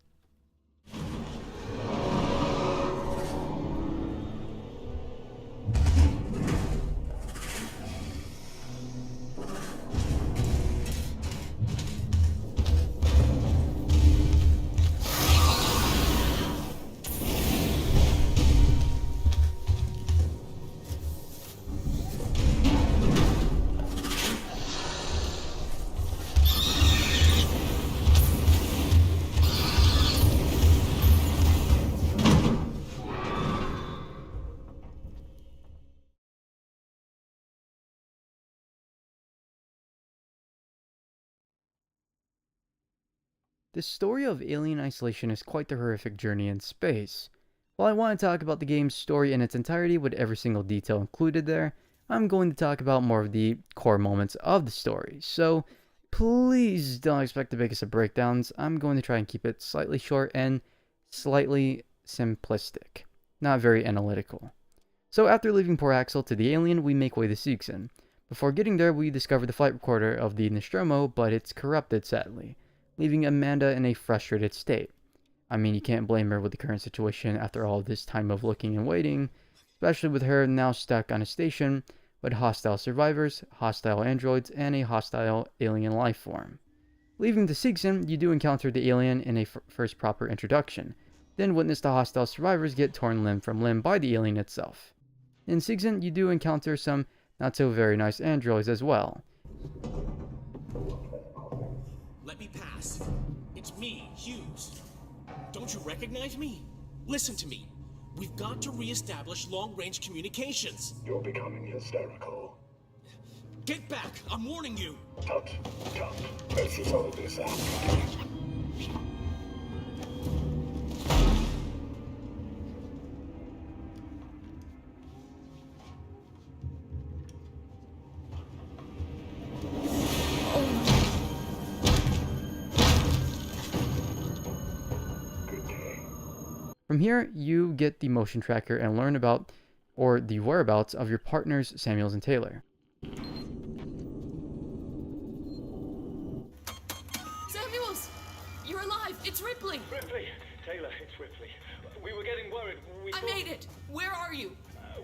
the story of alien isolation is quite the horrific journey in space. While I want to talk about the game's story in its entirety with every single detail included there, I'm going to talk about more of the core moments of the story, so please don't expect the biggest of breakdowns. I'm going to try and keep it slightly short and slightly simplistic, not very analytical. So after leaving poor Axel to the alien, we make way to Seegson. Before getting there, we discover the flight recorder of the Nostromo, but it's corrupted sadly, leaving Amanda in a frustrated state. I mean, you can't blame her with the current situation after all this time of looking and waiting, especially with her now stuck on a station with hostile survivors, hostile androids, and a hostile alien life form. Leaving to Seegson, you do encounter the alien in a first proper introduction, then witness the hostile survivors get torn limb from limb by the alien itself. In Seegson, you do encounter some not so very nice androids as well. Let me pass. It's me, Hughes. Don't you recognize me? Listen to me. We've got to re-establish long-range communications. You're becoming hysterical. Get back! I'm warning you! Tut, tut. Let's resolve this amicably. From here, you get the motion tracker and learn about, or the whereabouts of your partners, Samuels and Taylor. Samuels! You're alive! It's Ripley! Ripley! Taylor, it's Ripley. We were getting worried. I made it! Where are you?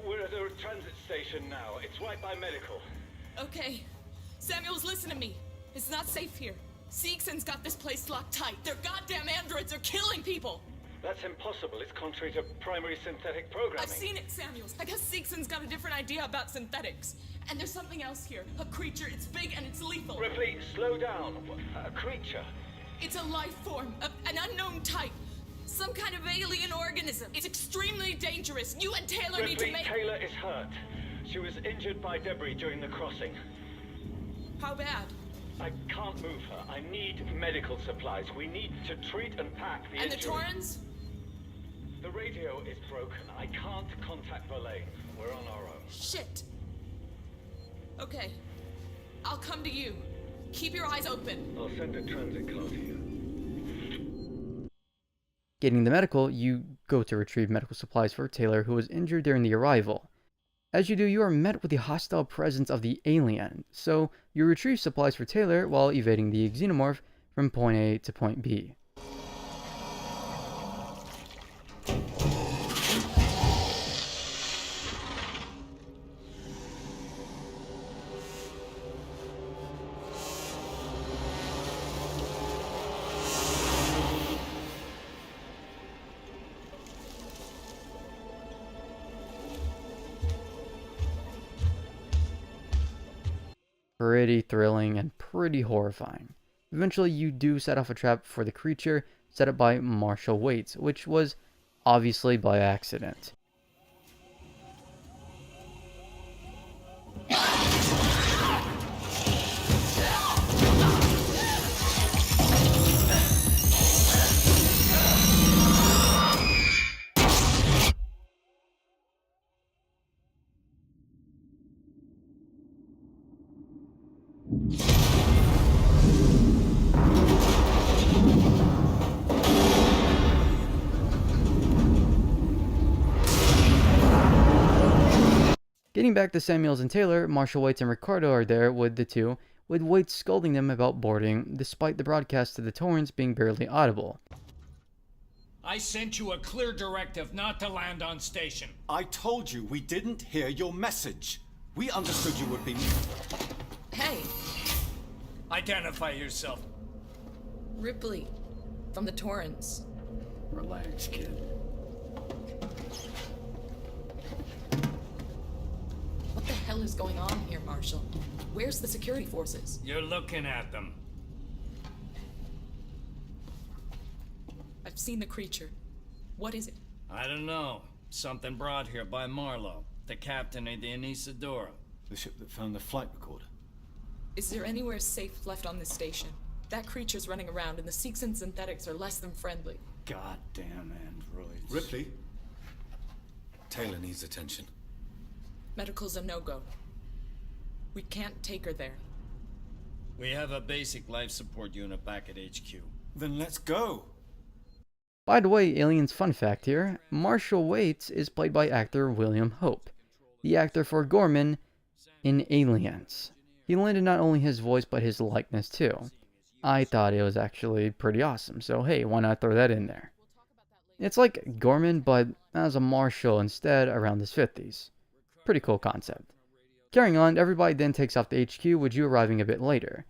We're at a transit station now. It's right by medical. Okay. Samuels, listen to me. It's not safe here. Seegson's got this place locked tight. Their goddamn androids are killing people! That's impossible. It's contrary to primary synthetic programming. I've seen it, Samuels. I guess Seegson's got a different idea about synthetics. And there's something else here. A creature. It's big and it's lethal. Ripley, slow down. A creature. It's a life form. An unknown type. Some kind of alien organism. It's extremely dangerous. You and Taylor need to Ripley, make... Taylor is hurt. She was injured by debris during the crossing. How bad? I can't move her. I need medical supplies. We need to treat and pack the And the injury. Torrens? The radio is broken. I can't contact Verlaine. We're on our own. Shit. Okay. I'll come to you. Keep your eyes open. I'll send a transit car to you. Getting the medical, you go to retrieve medical supplies for Taylor, who was injured during the arrival. As you do, you are met with the hostile presence of the alien, so you retrieve supplies for Taylor while evading the xenomorph from point A to point B. Pretty thrilling and pretty horrifying. Eventually, you do set off a trap for the creature set up by Marshall Waits, which was obviously by accident. Getting back to Samuels and Taylor, Marshall Waits and Ricardo are there with the two, with Waits scolding them about boarding, despite the broadcast to the Torrens being barely audible. I sent you a clear directive not to land on station. I told you we didn't hear your message. We understood you would be... Hey, Identify yourself. Ripley, from the Torrens. Relax, kid. What the hell is going on here, Marshall? Where's the security forces? You're looking at them. I've seen the creature. What is it? I don't know. Something brought here by Marlowe, the captain of the Anisadora. The ship that found the flight recorder. Is there anywhere safe left on this station? That creature's running around, and the Seeks and synthetics are less than friendly. Goddamn androids. Ripley? Taylor needs attention. Medical's a no-go. We can't take her there. We have a basic life support unit back at HQ. Then let's go. By the way, Aliens fun fact here, Marshall Waits is played by actor William Hope, the actor for Gorman in Aliens. He lended not only his voice but his likeness too. I thought it was actually pretty awesome, so hey, why not throw that in there? It's like Gorman, but as a marshal instead around his 50s. Pretty cool concept. Carrying on, everybody then takes off to HQ, with you arriving a bit later.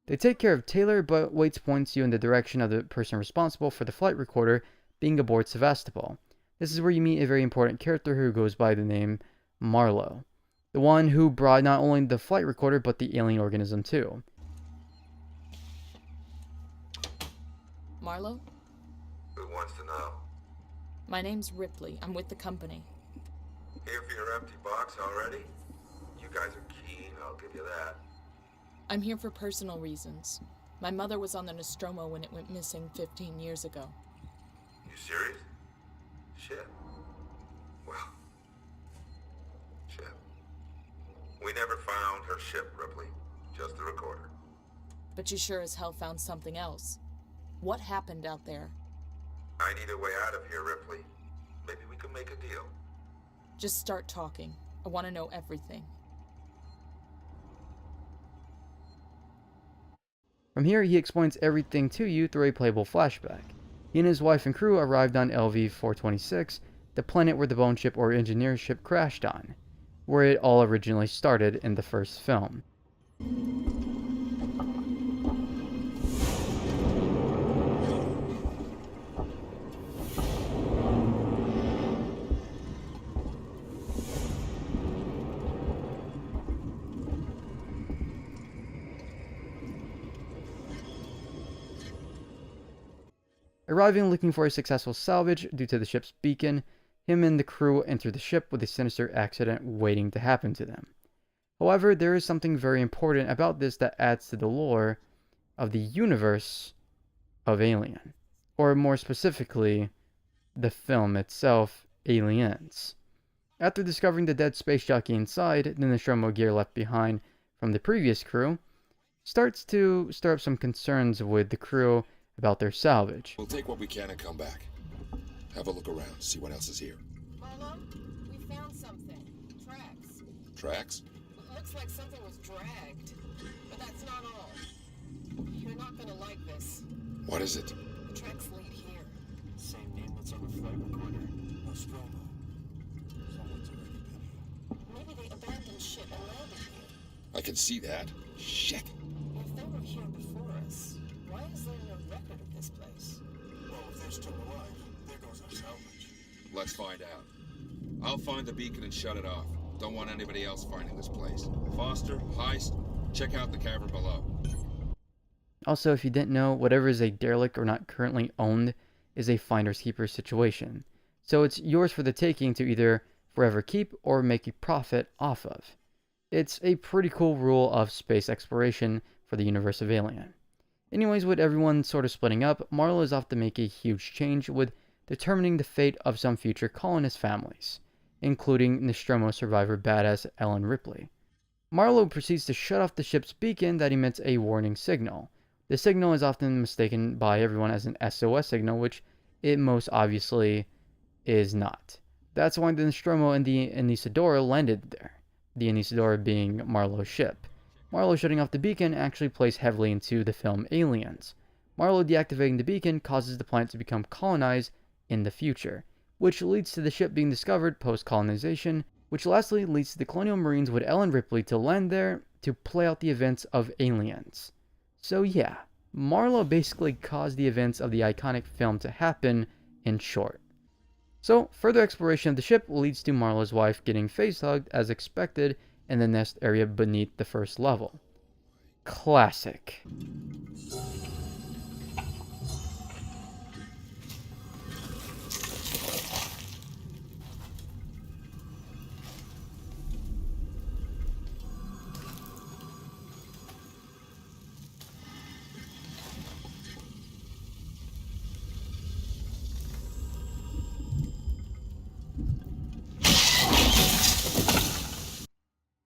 They take care of Taylor, but Waits points you in the direction of the person responsible for the flight recorder being aboard Sevastopol. This is where you meet a very important character who goes by the name Marlowe. The one who brought not only the flight recorder, but the alien organism too. Marlowe? Who wants to know? My name's Ripley. I'm with the company. Here for your empty box already? You guys are keen, I'll give you that. I'm here for personal reasons. My mother was on the Nostromo when it went missing 15 years ago. You serious? Shit. Well. Shit. We never found her ship, Ripley. Just the recorder. But you sure as hell found something else. What happened out there? I need a way out of here, Ripley. Maybe we can make a deal. Just start talking. I want to know everything. From here, he explains everything to you through a playable flashback. He and his wife and crew arrived on LV-426, the planet where the bone ship or engineer ship crashed on, where it all originally started in the first film. Arriving looking for a successful salvage due to the ship's beacon, him and the crew enter the ship with a sinister accident waiting to happen to them. However, there is something very important about this that adds to the lore of the universe of Alien, or more specifically, the film itself, Aliens. After discovering the dead space jockey inside, the Nostromo gear left behind from the previous crew, starts to stir up some concerns with the crew about their salvage. We'll take what we can and come back. Have a look around, see what else is here. Marlowe, we found something. Tracks. Tracks? Looks like something was dragged. But that's not all. You're not gonna like this. What is it? The tracks lead here. Same name that's on the flight recorder. Nostromo. Someone's already been here. Maybe they abandoned ship and landed here. I can see that. Shit. If they were here before us, why is there no record of this place? Well, if they're still alive, there goes our salvage. Let's find out. I'll find the beacon and shut it off. Don't want anybody else finding this place. Foster, Heist, check out the cavern below. Also, if you didn't know, whatever is a derelict or not currently owned is a finder's keeper situation. So it's yours for the taking to either forever keep or make a profit off of. It's a pretty cool rule of space exploration for the universe of Alien. Anyways, with everyone sort of splitting up, Marlowe is off to make a huge change with determining the fate of some future colonist families, including Nostromo survivor badass Ellen Ripley. Marlowe proceeds to shut off the ship's beacon that emits a warning signal. The signal is often mistaken by everyone as an SOS signal, which it most obviously is not. That's why the Nostromo and the Anisadora landed there, the Anisadora being Marlowe's ship. Marlowe shutting off the beacon actually plays heavily into the film Aliens. Marlowe deactivating the beacon causes the planet to become colonized in the future, which leads to the ship being discovered post-colonization, which lastly leads to the Colonial Marines with Ellen Ripley to land there to play out the events of Aliens. So yeah, Marlowe basically caused the events of the iconic film to happen, in short. So, further exploration of the ship leads to Marlowe's wife getting face-hugged as expected in the nest area beneath the first level. Classic.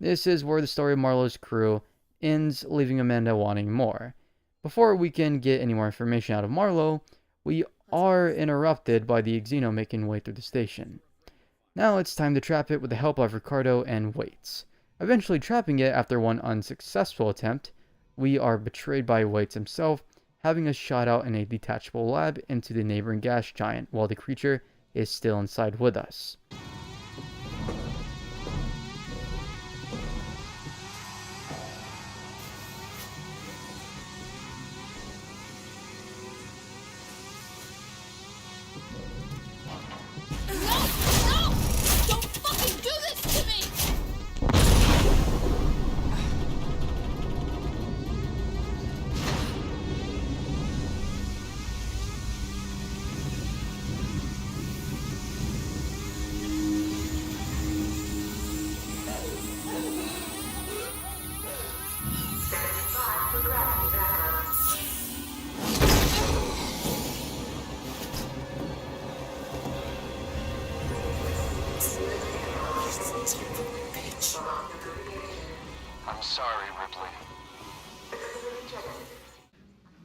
This is where the story of Marlowe's crew ends, leaving Amanda wanting more. Before we can get any more information out of Marlowe, we are interrupted by the Xeno making way through the station. Now it's time to trap it with the help of Ricardo and Waits. Eventually trapping it after one unsuccessful attempt, we are betrayed by Waits himself, having us shot out in a detachable lab into the neighboring gas giant while the creature is still inside with us. I'm sorry, Ripley.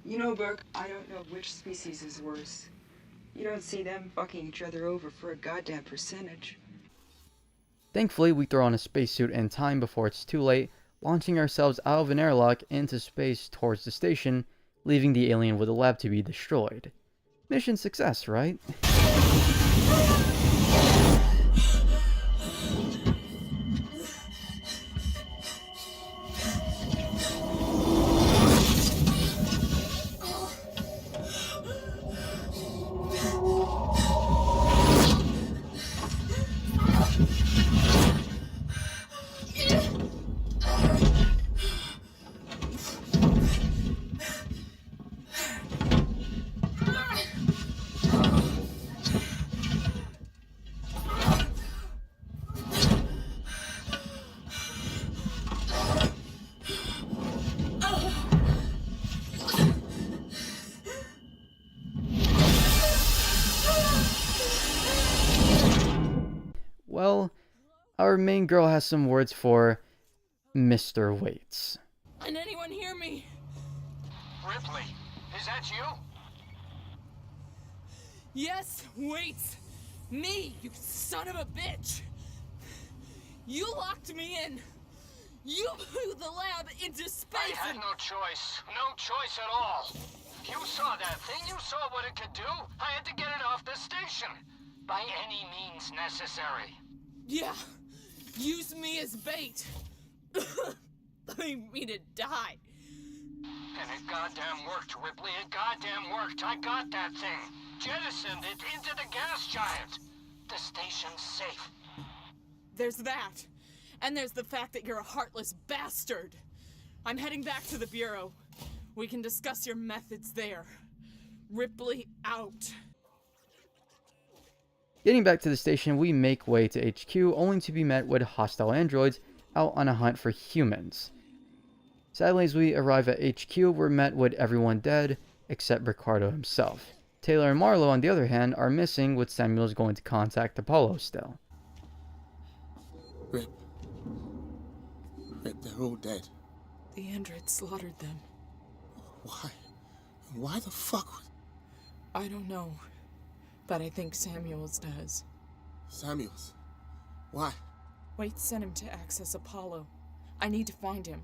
You know, Burke, I don't know which species is worse. You don't see them fucking each other over for a goddamn percentage. Thankfully, we throw on a spacesuit in time before it's too late, launching ourselves out of an airlock into space towards the station, leaving the alien with the lab to be destroyed. Mission success, right? Well, our main girl has some words for Mr. Waits. Can anyone hear me? Ripley, is that you? Yes, Waits. Me, you son of a bitch. You locked me in. You blew the lab into space. I had no choice. No choice at all. You saw that thing. You saw what it could do. I had to get it off the station. By any means necessary. Yeah. Use me as bait. Leave me to die. And it goddamn worked, Ripley. It goddamn worked. I got that thing. Jettisoned it into the gas giant. The station's safe. There's that. And there's the fact that you're a heartless bastard. I'm heading back to the Bureau. We can discuss your methods there. Ripley out. Getting back to the station, we make way to HQ, only to be met with hostile androids out on a hunt for humans. Sadly, as we arrive at HQ, we're met with everyone dead, except Ricardo himself. Taylor and Marlowe, on the other hand, are missing, with Samuels going to contact Apollo still. Rip, they're all dead. The androids slaughtered them. Why? Why the fuck? I don't know. But I think Samuels does. Samuels? Why? Waits sent him to access Apollo. I need to find him.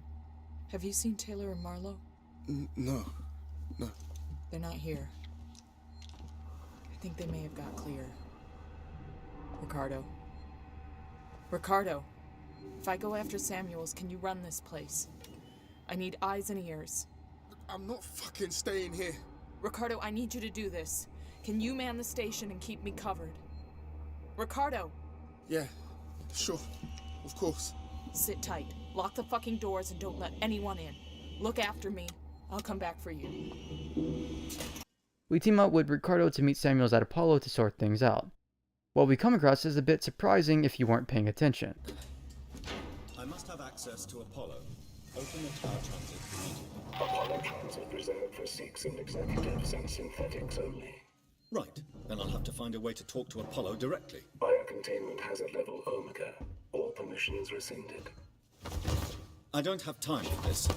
Have you seen Taylor and Marlowe? No. They're not here. I think they may have got clear. Ricardo, if I go after Samuels, can you run this place? I need eyes and ears. I'm not fucking staying here. Ricardo, I need you to do this. Can you man the station and keep me covered? Ricardo! Yeah, sure. Of course. Sit tight. Lock the fucking doors and don't let anyone in. Look after me. I'll come back for you. We team up with Ricardo to meet Samuels at Apollo to sort things out. What we come across is a bit surprising if you weren't paying attention. I must have access to Apollo. Open the tower transit immediately. Apollo transit reserved for Sikhs and executives and synthetics only. Right, then I'll have to find a way to talk to Apollo directly. Biocontainment hazard level Omega. All permissions rescinded. I don't have time for this.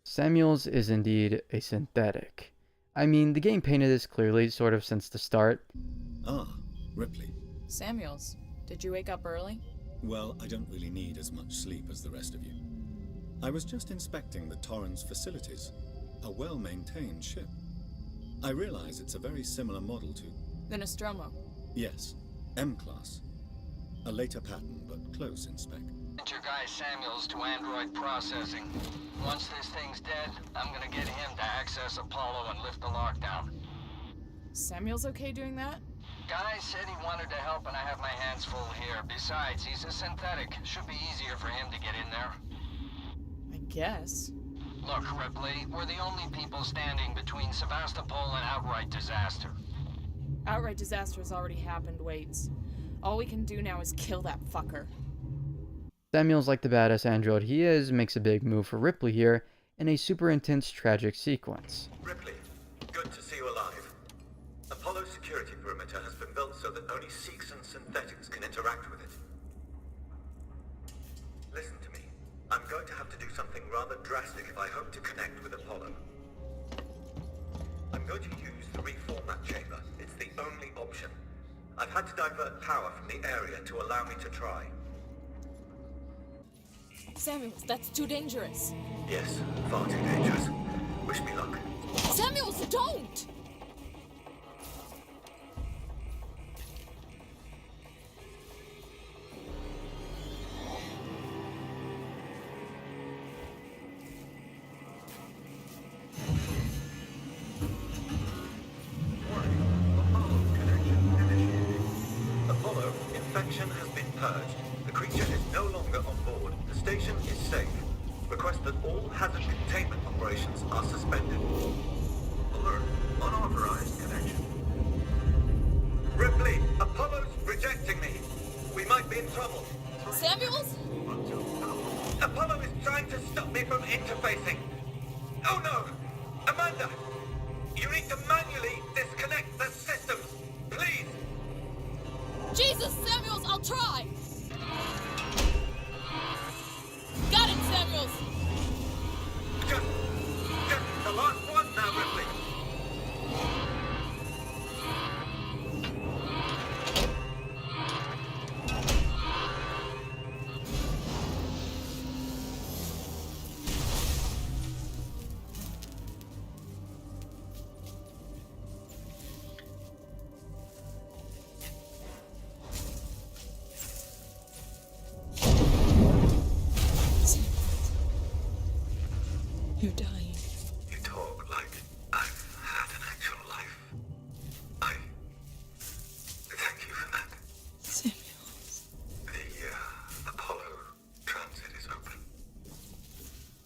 Samuels is indeed a synthetic. I mean, the game painted this clearly, sort of since the start. Ah, Ripley. Samuels, did you wake up early? Well, I don't really need as much sleep as the rest of you. I was just inspecting the Torrens facilities. A well-maintained ship. I realize it's a very similar model to... The Nostromo. Yes, M-Class. A later pattern, but close in spec. Send your guy Samuels to android processing. Once this thing's dead, I'm gonna get him to access Apollo and lift the lockdown. Samuel's okay doing that? Guy said he wanted to help and I have my hands full here. Besides, he's a synthetic. Should be easier for him to get in there. I guess. Look, Ripley, we're the only people standing between Sevastopol and outright disaster. Outright disaster has already happened, Waits. All we can do now is kill that fucker. Samuels, like the badass android he is, makes a big move for Ripley here in a super intense tragic sequence. Ripley, good to see you alive. Apollo's security perimeter has been built so that only Sikhs and synthetics can interact with it. Listen to me. I'm going to have to do something rather drastic if I hope to connect with Apollo. I'm going to use the reformat chamber. It's the only option. I've had to divert power from the area to allow me to try. Samuels, that's too dangerous. Yes, far too dangerous. Wish me luck. Samuels, don't! Apollo, infection has been purged. The creature is no longer on board. The station is safe. Request that all hazard containment operations are suspended. Alert, unauthorized connection. Ripley, Apollo's rejecting me. We might be in trouble. Samuels? Apollo is trying to stop me from interfacing. Oh no! Amanda! You need to manually disconnect the systems. Please! Jesus, Samuels, I'll try! Got it, Samuels! Just the last one now, Ripley. You're dying. You talk like I've had an actual life. I thank you for that. Samuels. The Apollo transit is open.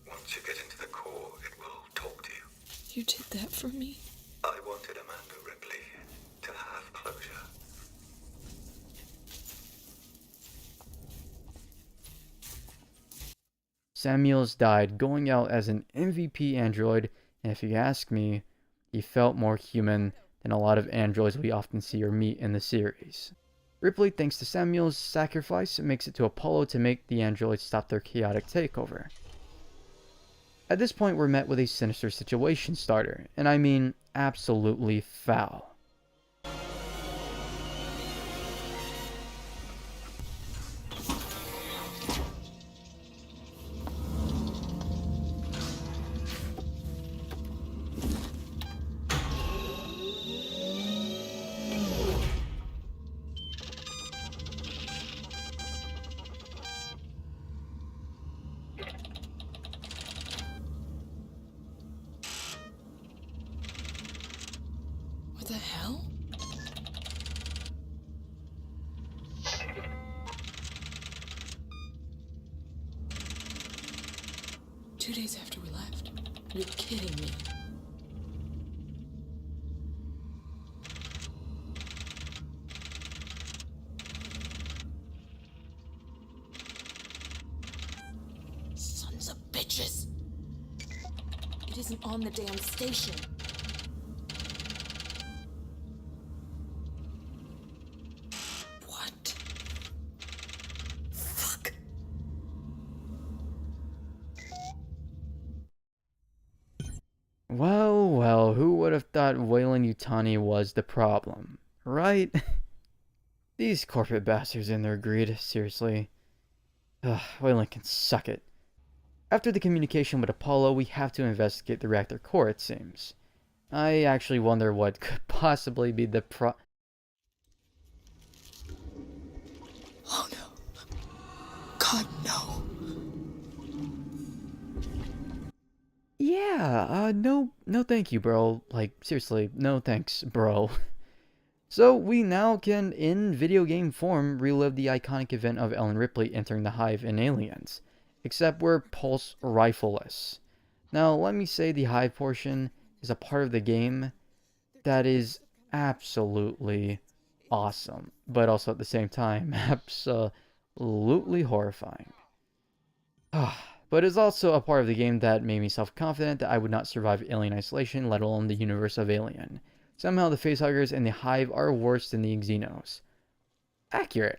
Once you get into the core, it will talk to you. You did that for me? I wanted Amanda Ripley to have closure. Samuels died going out as an MVP android, and if you ask me, he felt more human than a lot of androids we often see or meet in the series. Ripley, thanks to Samuels' sacrifice, makes it to Apollo to make the androids stop their chaotic takeover. At this point, we're met with a sinister situation starter, and I mean absolutely foul. What the hell? Two days after we left. You're kidding me. Sons of bitches! It isn't on the damn station. What? Fuck. Well, well, who would have thought Weyland-Yutani was the problem, right? These corporate bastards and their greed, seriously. Ugh, Weyland can suck it. After the communication with Apollo, we have to investigate the reactor core, it seems. I actually wonder what could possibly be the Oh no. God, no. Yeah, no thank you, bro. Like, seriously, no thanks, bro. So, we now can, in video game form, relive the iconic event of Ellen Ripley entering the Hive in Aliens. Except we're pulse rifleless. Now, let me say the Hive portion is a part of the game that is absolutely awesome, but also at the same time, absolutely horrifying. But it's also a part of the game that made me self-confident that I would not survive Alien Isolation, let alone the universe of Alien. Somehow the facehuggers and the Hive are worse than the Xenos. Accurate.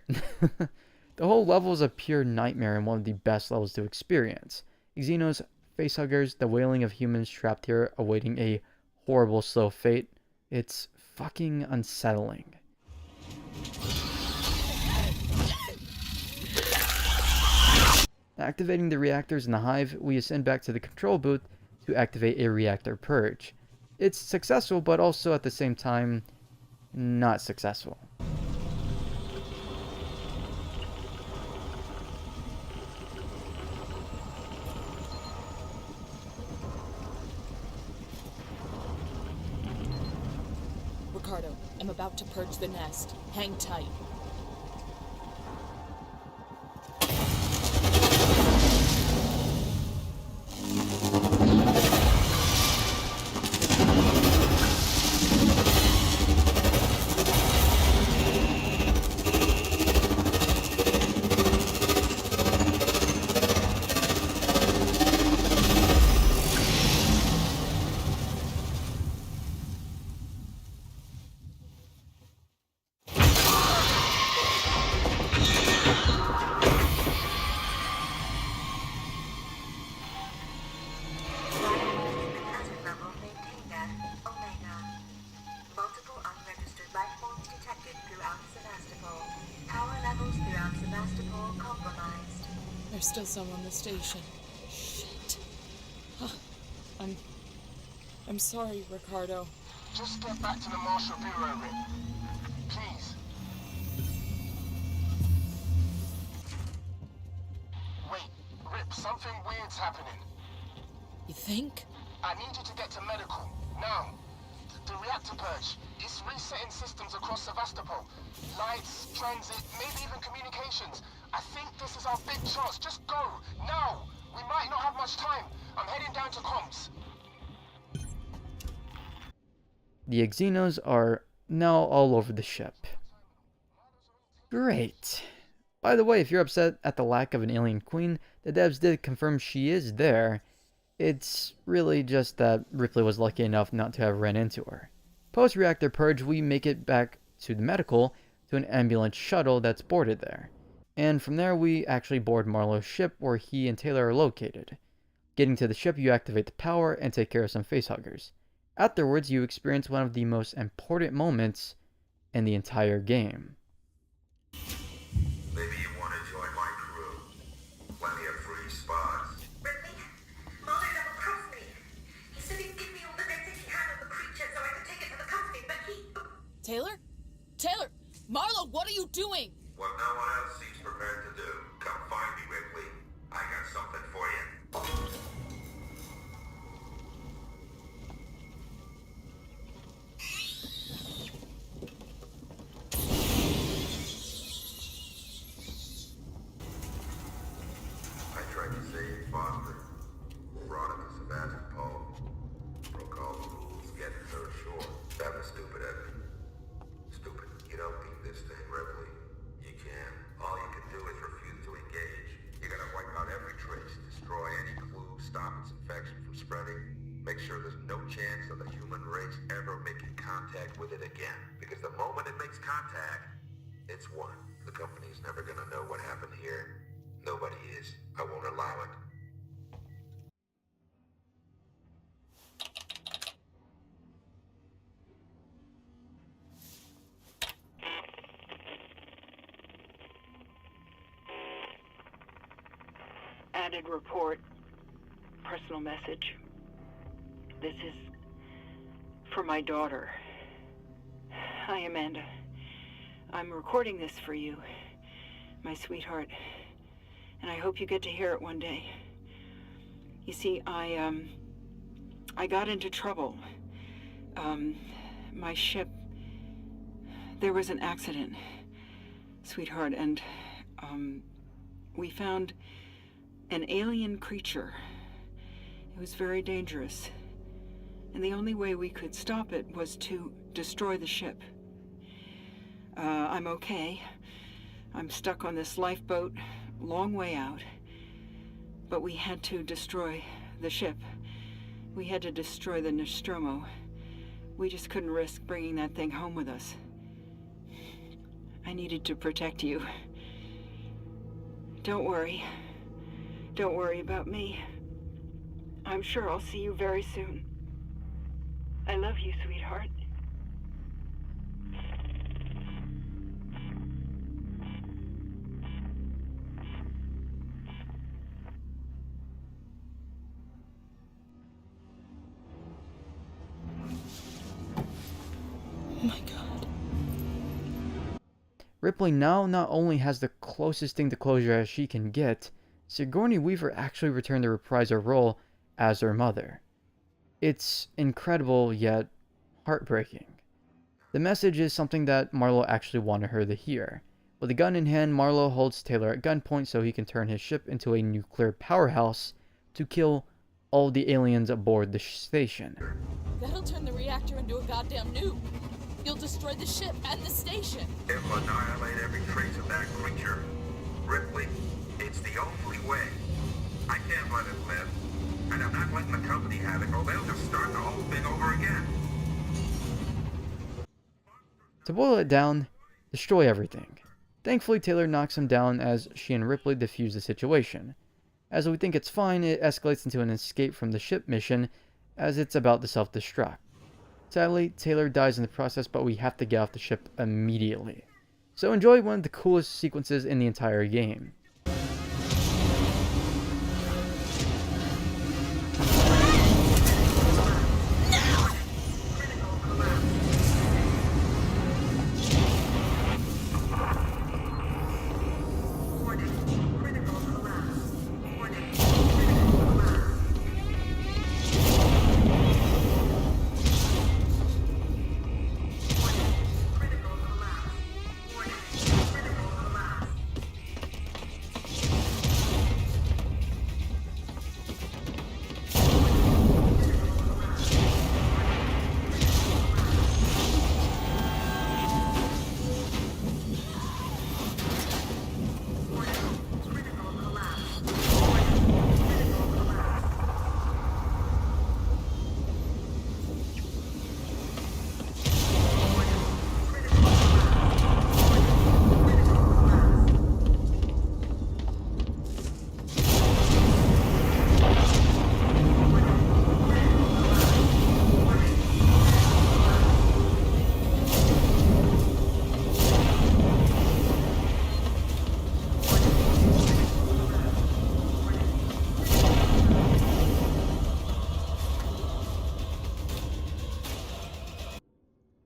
The whole level is a pure nightmare and one of the best levels to experience. Xenos, facehuggers, the wailing of humans trapped here awaiting a horrible slow fate. It's fucking unsettling. Activating the reactors in the Hive, we ascend back to the control booth to activate a reactor purge. It's successful, but also at the same time, not successful. Ricardo, I'm about to purge the nest. Hang tight. Multiple unregistered life forms detected throughout Sevastopol. Power levels throughout Sevastopol compromised. There's still some on the station. Shit. Huh. I'm sorry, Ricardo. Just get back to the Marshal Bureau, Rip. Please. Wait, Rip, something weird's happening. You think? I need you to get to medical, now. The reactor purge. It's resetting systems across Sevastopol. Lights, transit, maybe even communications. I think this is our big chance. Just go, now! We might not have much time. I'm heading down to comms. The Xenos are now all over the ship. Great. By the way, if you're upset at the lack of an alien queen, the devs did confirm she is there. It's really just that Ripley was lucky enough not to have run into her. Post-reactor purge, we make it back to the medical, to an ambulance shuttle that's boarded there. And from there, we actually board Marlowe's ship where he and Taylor are located. Getting to the ship, you activate the power and take care of some facehuggers. Afterwards, you experience one of the most important moments in the entire game. Maybe you want to join my crew. Plenty of free spots. Ripley, Marlowe double-crossed me. He said he'd give me all the data he had on the creature so I could take it to the company, but he... Taylor? Taylor! Marlowe, what are you doing? What no one else seems prepared to do. Come find me, Ripley. I got something for you. I tried to save Foster. Brought him to Sevastopol. Broke all the rules, getting her ashore. That was stupid of me. Stupid. You don't beat this thing, Ripley. You can. All you can do is refuse to engage. You gotta wipe out every trace, destroy any clues, sure there's no chance of the human race ever making contact with it again. Because the moment it makes contact, it's won. The company's never gonna know what happened here. Nobody is. I won't allow it. Added report. Personal message. This is for my daughter. Hi, Amanda. I'm recording this for you, my sweetheart, and I hope you get to hear it one day. You see, I got into trouble. My ship, there was an accident, sweetheart, and we found an alien creature. It was very dangerous, and the only way we could stop it was to destroy the ship. I'm okay. I'm stuck on this lifeboat, long way out. But we had to destroy the ship. We had to destroy the Nostromo. We just couldn't risk bringing that thing home with us. I needed to protect you. Don't worry. Don't worry about me. I'm sure I'll see you very soon. I love you, sweetheart. Oh my god. Ripley now not only has the closest thing to closure as she can get, Sigourney Weaver actually returned to reprise her role as her mother. It's incredible yet heartbreaking. The message is something that Marlowe actually wanted her to hear. With a gun in hand, Marlowe holds Taylor at gunpoint so he can turn his ship into a nuclear powerhouse to kill all the aliens aboard the station. That'll turn the reactor into a goddamn nuke. You'll destroy the ship and the station. It will annihilate every trace of that creature. Ripley, it's the only way. I can't let it live. And I'm not letting the company have it, or they'll just start the whole thing over again. To boil it down, destroy everything. Thankfully, Taylor knocks him down as she and Ripley defuse the situation. As we think it's fine, it escalates into an escape from the ship mission as it's about to self-destruct. Sadly, Taylor dies in the process, but we have to get off the ship immediately. So enjoy one of the coolest sequences in the entire game.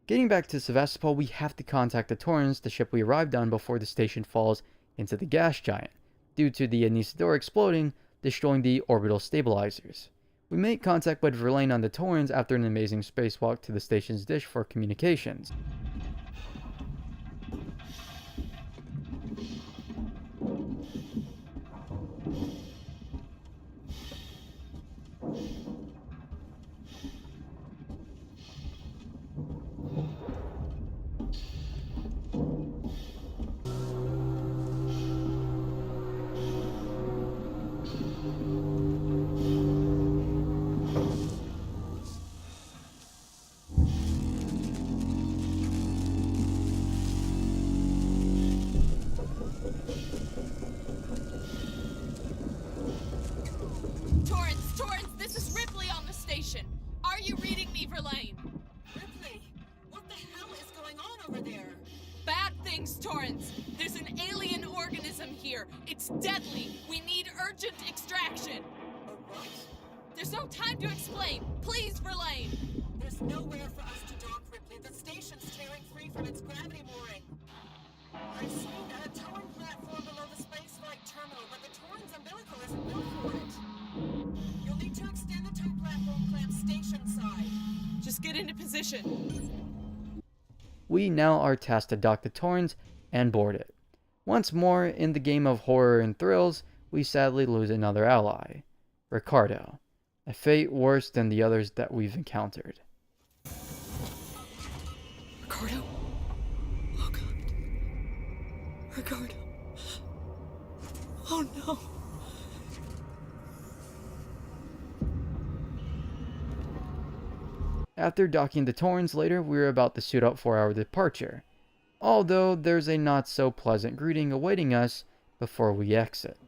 Getting back to Sevastopol, we have to contact the Torrens, the ship we arrived on before the station falls into the gas giant, due to the Anesidora exploding, destroying the orbital stabilizers. We make contact with Verlaine on the Torrens after an amazing spacewalk to the station's dish for communications. things, Torrance! There's an alien organism here! It's deadly! We need urgent extraction! There's no time to explain! Please, Verlaine! There's nowhere for us to dock, Ripley. The station's tearing free from its gravity mooring. I've seen a towing platform below the spaceflight terminal, but the Torrens umbilical isn't built for it. You'll need to extend the tow platform clamp station side. Just get into position. We now are tasked to dock the Torrens and board it. Once more, in the game of horror and thrills, we sadly lose another ally, Ricardo, a fate worse than the others that we've encountered. Ricardo? Oh god. Ricardo. Oh no. After docking the Torrens later, we were about to suit up for our departure, although there's a not so pleasant greeting awaiting us before we exit.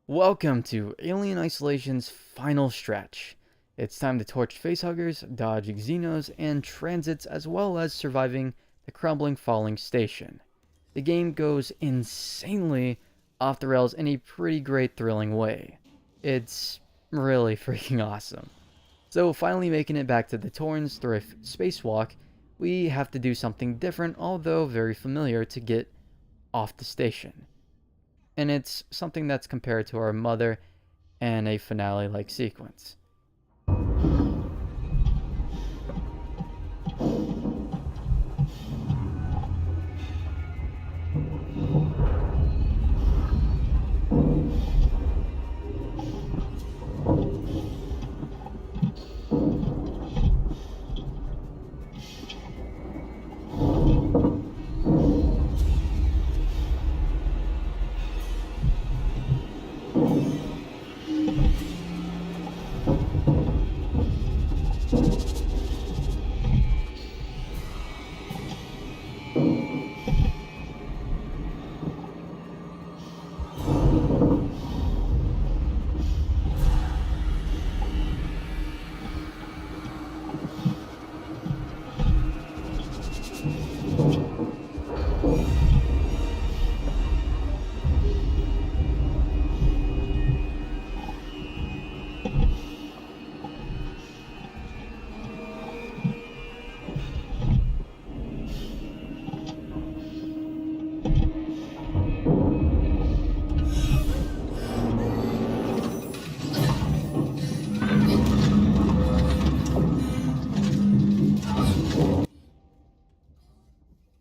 Welcome to Alien Isolation's final stretch. It's time to torch facehuggers, dodge Xenos and transits, as well as surviving the crumbling falling station. The game goes insanely off the rails in a pretty great thrilling way. It's really freaking awesome. So finally making it back to the Torrens through a spacewalk, we have to do something different, although very familiar, to get off the station. And it's something that's compared to our mother and a finale-like sequence.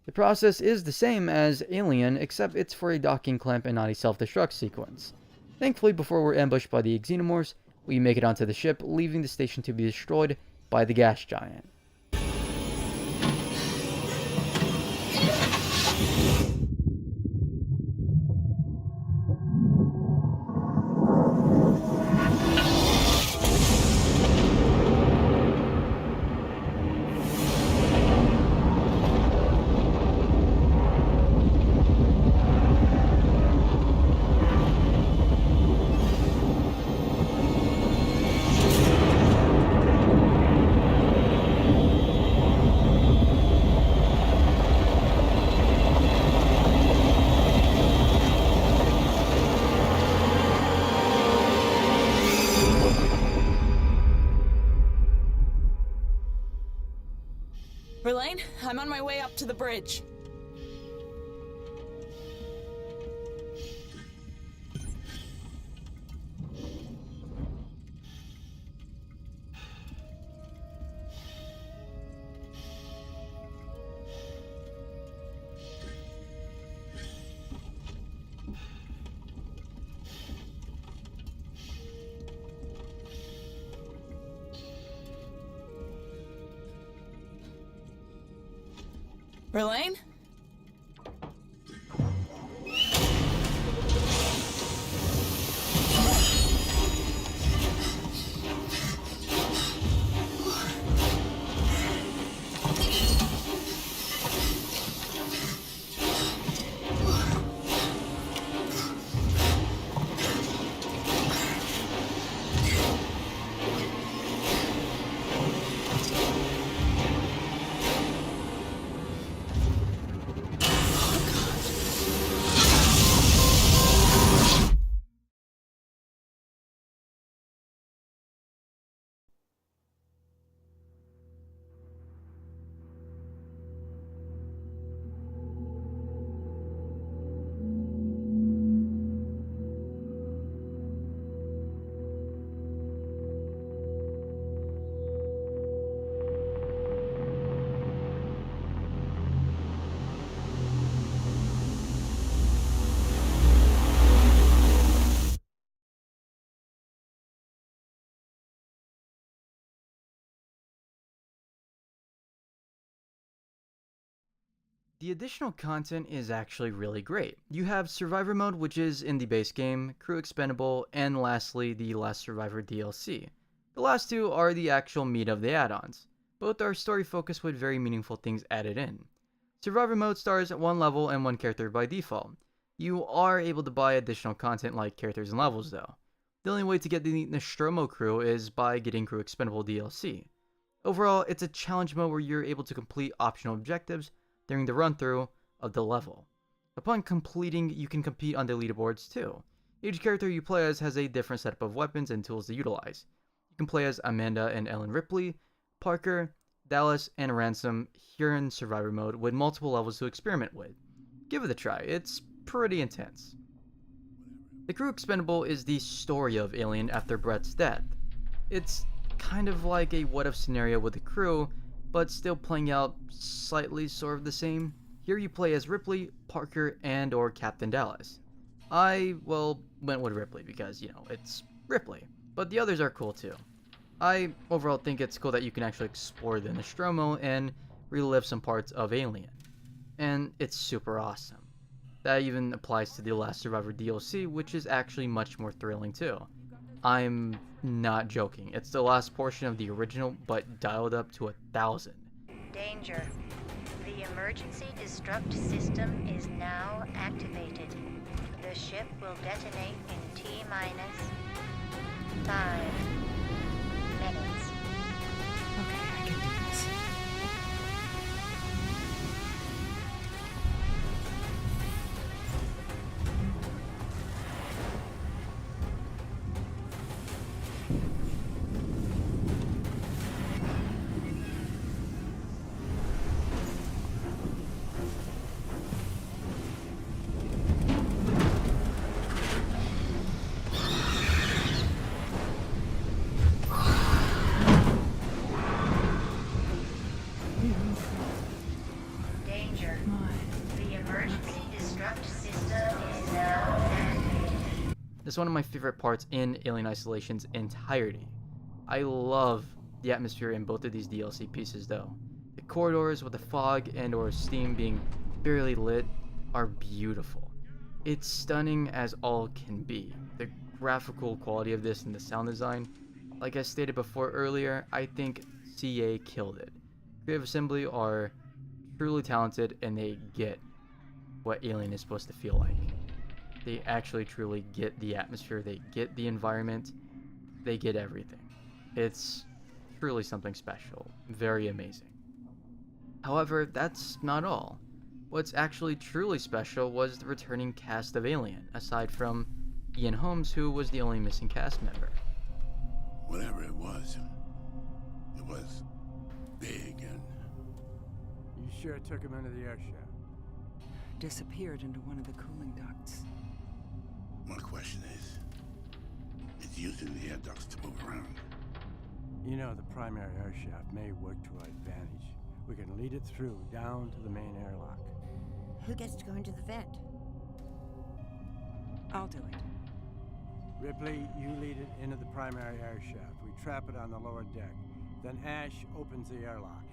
The process is the same as Alien, except it's for a docking clamp and not a self-destruct sequence. Thankfully, before we're ambushed by the Xenomorphs, we make it onto the ship, leaving the station to be destroyed by the gas giant. on my way up to the bridge. Verlaine? The additional content is actually really great. You have Survivor Mode, which is in the base game, Crew Expendable, and lastly, the Last Survivor DLC. The last two are the actual meat of the add-ons. Both are story-focused with very meaningful things added in. Survivor Mode stars one level and one character by default. You are able to buy additional content like characters and levels though. The only way to get the Nostromo crew is by getting Crew Expendable DLC. Overall, it's a challenge mode where you're able to complete optional objectives during the run-through of the level. Upon completing, you can compete on the leaderboards too. Each character you play as has a different setup of weapons and tools to utilize. You can play as Amanda and Ellen Ripley, Parker, Dallas, and Ransom here in Survivor Mode with multiple levels to experiment with. Give it a try, it's pretty intense. The Crew Expendable is the story of Alien after Brett's death. It's kind of like a what-if scenario with the crew, but still playing out slightly sort of the same. Here you play as Ripley, Parker, and or Captain Dallas. I, well, went with Ripley because, you know, it's Ripley, but the others are cool too. I overall think it's cool that you can actually explore the Nostromo and relive some parts of Alien. And it's super awesome. That even applies to the Last Survivor DLC, which is actually much more thrilling too. I'm not joking. It's the last portion of the original, but dialed up to 1,000. Danger. The emergency destruct system is now activated. The ship will detonate in T-minus 5 minutes. Okay, I can do this. It's one of my favorite parts in Alien Isolation's entirety. I love the atmosphere in both of these DLC pieces though. The corridors with the fog and or steam being barely lit are beautiful. It's stunning as all can be. The graphical quality of this and the sound design, like I stated before earlier, I think CA killed it. Creative Assembly are truly talented and they get what Alien is supposed to feel like. They actually truly get the atmosphere, they get the environment, they get everything. It's truly something special, very amazing. However, that's not all. What's actually truly special was the returning cast of Alien, aside from Ian Holmes, who was the only missing cast member. Whatever it was big and... You sure took him into the air shaft. Disappeared into one of the cooling ducts. My question is, it's using the air ducts to move around. You know, the primary air shaft may work to our advantage. We can lead it through, down to the main airlock. Who gets to go into the vent? I'll do it. Ripley, you lead it into the primary air shaft. We trap it on the lower deck. Then Ash opens the airlock.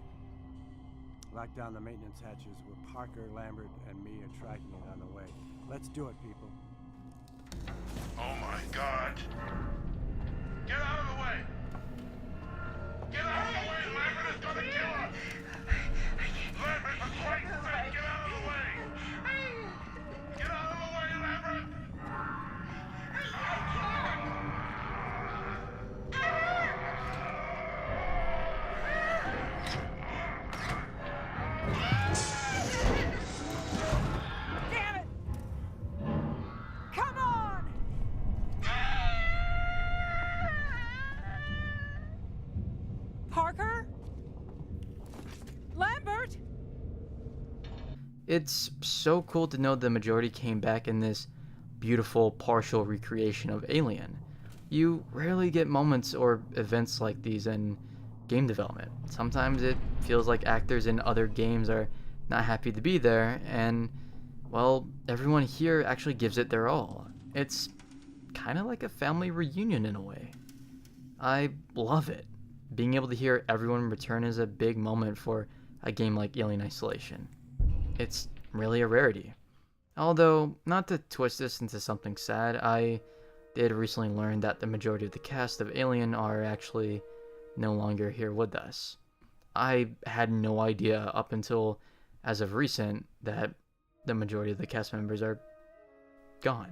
Lock down the maintenance hatches where Parker, Lambert, and me are tracking it on the way. Let's do it, people. Oh my God! Get out of the way! Get out of the way! Lambert is gonna kill us! Lambert, for Christ's sake, get out of the way! Get out of the way, Lambert! Damn it! Come on! Parker? Lambert? It's so cool to know the majority came back in this beautiful partial recreation of Alien. You rarely get moments or events like these in game development. Sometimes it feels like actors in other games are not happy to be there, and, well, everyone here actually gives it their all. It's kind of like a family reunion in a way. I love it. Being able to hear everyone return is a big moment for a game like Alien Isolation. It's really a rarity. Although, not to twist this into something sad, I did recently learn that the majority of the cast of Alien are actually no longer here with us. I had no idea up until as of recent that the majority of the cast members are gone.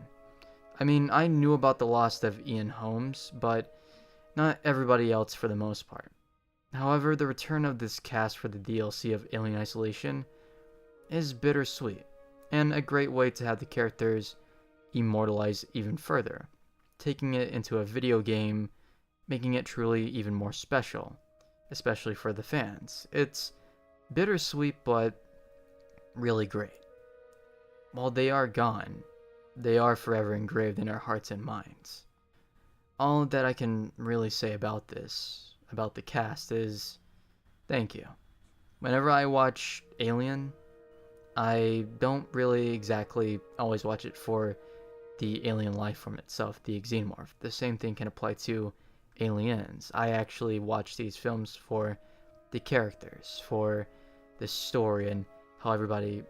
I mean, I knew about the loss of Ian Holmes, but not everybody else for the most part. However, the return of this cast for the DLC of Alien Isolation is bittersweet, and a great way to have the characters immortalized even further, taking it into a video game, making it truly even more special, especially for the fans. It's bittersweet, but really great. While they are gone, they are forever engraved in our hearts and minds. All that I can really say about this, about the cast, is thank you. Whenever I watch Alien, I don't really exactly always watch it for the alien life form itself, the xenomorph. The same thing can apply to Aliens. I actually watch these films for the characters, for the story, and how everybody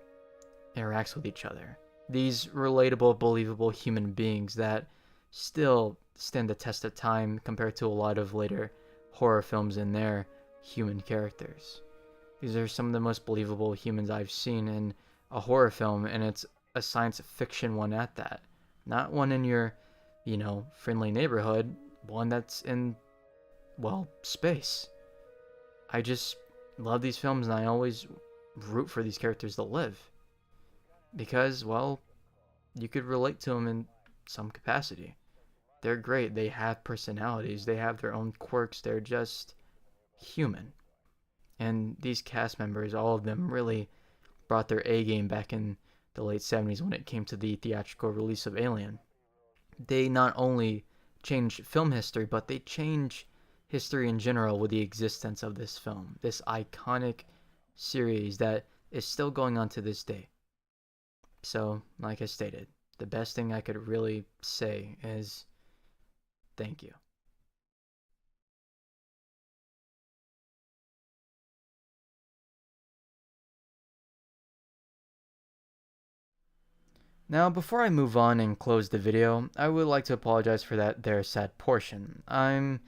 interacts with each other. These relatable, believable human beings that still stand the test of time compared to a lot of later horror films and their human characters. These are some of the most believable humans I've seen in a horror film, and it's a science fiction one at that. Not one in your, friendly neighborhood, one that's in, well, space. I just love these films, and I always root for these characters to live. Because, well, you could relate to them in some capacity. They're great, they have personalities, they have their own quirks, they're just human. And these cast members, all of them, really brought their A game back in the late 70s when it came to the theatrical release of Alien. They not only changed film history, but they changed history in general with the existence of this film, this iconic series that is still going on to this day. So, like I stated, the best thing I could really say is thank you. Now, before I move on and close the video, I would like to apologize for that there sad portion. I'm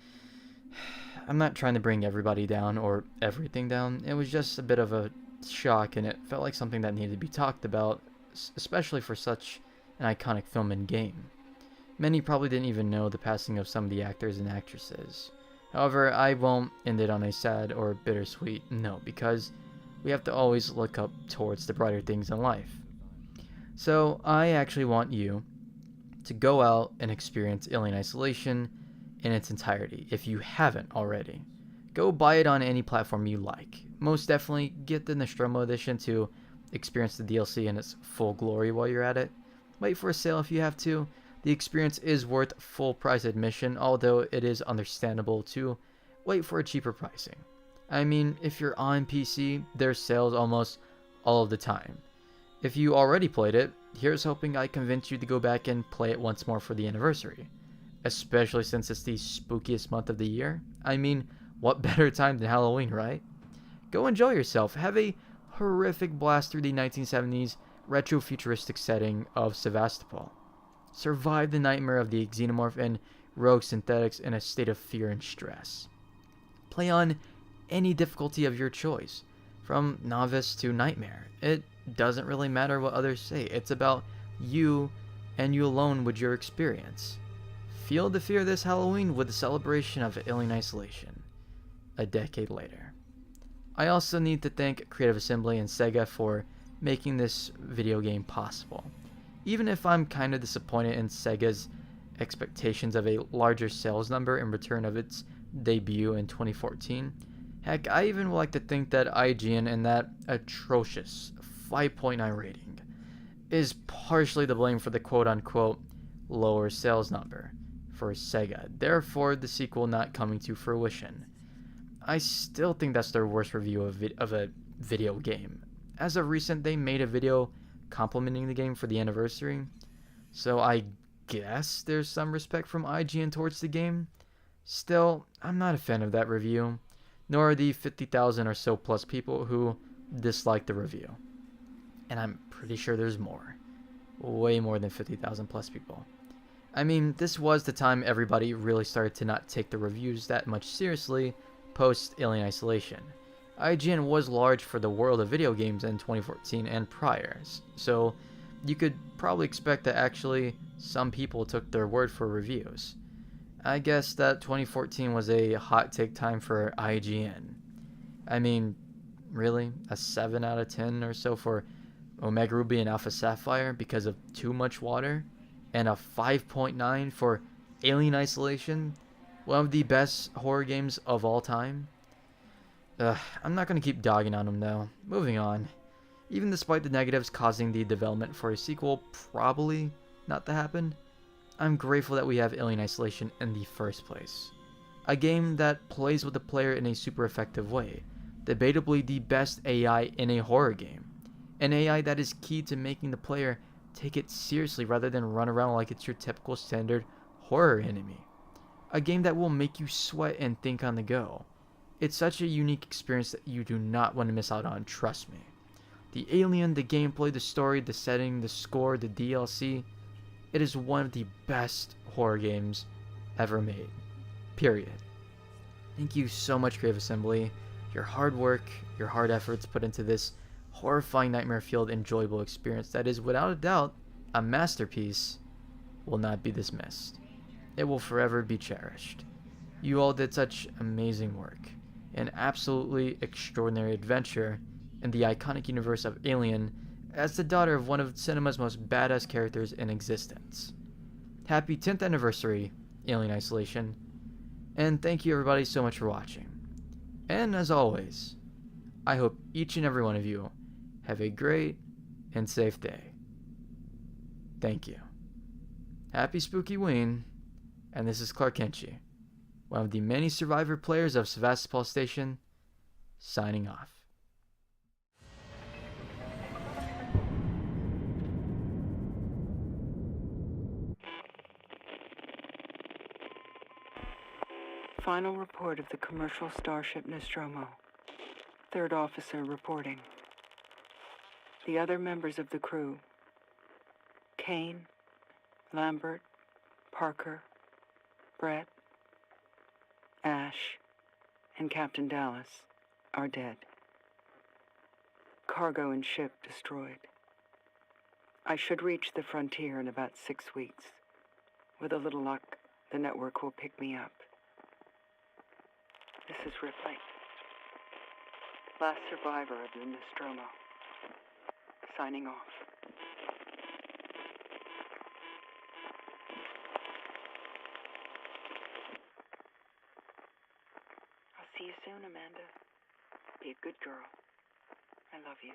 not trying to bring everybody down or everything down. It was just a bit of a shock, and it felt like something that needed to be talked about, especially for such an iconic film and game. Many probably didn't even know the passing of some of the actors and actresses. However, I won't end it on a sad or bittersweet note, because we have to always look up towards the brighter things in life. So, I actually want you to go out and experience Alien Isolation in its entirety, if you haven't already. Go buy it on any platform you like. most definitely get the Nostromo edition to experience the DLC in its full glory while you're at it. Wait for a sale if you have to. The experience is worth full price admission, although it is understandable to wait for a cheaper pricing. I mean, if you're on PC, there's sales almost all of the time. If you already played it, here's hoping I convince you to go back and play it once more for the anniversary. Especially since it's the spookiest month of the year. I mean, what better time than Halloween, right? Go enjoy yourself. Have a horrific blast through the 1970s retro-futuristic setting of Sevastopol. Survive the nightmare of the xenomorph and rogue synthetics in a state of fear and stress. Play on any difficulty of your choice, from novice to nightmare. It doesn't really matter what others say. It's about you and you alone with your experience. Feel the fear this Halloween with the celebration of Alien Isolation, a decade later. I also need to thank Creative Assembly and Sega for making this video game possible. Even if I'm kind of disappointed in Sega's expectations of a larger sales number in return of its debut in 2014, heck, I even would like to think that IGN and that atrocious 5.9 rating is partially to blame for the quote-unquote lower sales number for Sega, therefore the sequel not coming to fruition. I still think that's their worst review of a video game. As of recent, they made a video complimenting the game for the anniversary, so I guess there's some respect from IGN towards the game. Still, I'm not a fan of that review, nor are the 50,000 or so plus people who dislike the review. And I'm pretty sure there's more. Way more than 50,000 plus people. I mean, this was the time everybody really started to not take the reviews that much seriously post Alien Isolation. IGN was large for the world of video games in 2014 and prior, so you could probably expect that actually some people took their word for reviews. I guess that 2014 was a hot take time for IGN. I mean, really? A 7 out of 10 or so for Omega Ruby and Alpha Sapphire because of too much water? And a 5.9 for Alien Isolation, one of the best horror games of all time? I'm not going to keep dogging on them though. Moving on. Even despite the negatives causing the development for a sequel probably not to happen, I'm grateful that we have Alien Isolation in the first place. A game that plays with the player in a super effective way. Debatably the best AI in a horror game. An AI that is key to making the player take it seriously rather than run around like it's your typical standard horror enemy. A game that will make you sweat and think on the go. It's such a unique experience that you do not want to miss out on, trust me. The alien, the gameplay, the story, the setting, the score, the DLC. It is one of the best horror games ever made. Period. Thank you so much, Creative Assembly. Your hard work, your hard efforts put into this horrifying nightmare-filled enjoyable experience that is without a doubt a masterpiece will not be dismissed. It will forever be cherished. You all did such amazing work. An absolutely extraordinary adventure in the iconic universe of Alien as the daughter of one of cinema's most badass characters in existence. Happy 10th anniversary, Alien Isolation, and thank you everybody so much for watching. And as always, I hope each and every one of you have a great and safe day. Thank you. Happy Spooky Ween, and this is Clark Kenshi, one of the many survivor players of Sevastopol Station, signing off. Final report of the commercial starship Nostromo. Third officer reporting. The other members of the crew, Kane, Lambert, Parker, Brett, Ash, and Captain Dallas, are dead. Cargo and ship destroyed. I should reach the frontier in about 6 weeks. With a little luck, the network will pick me up. This is Ripley, last survivor of the Nostromo, signing off. I'll see you soon, Amanda. Be a good girl. I love you.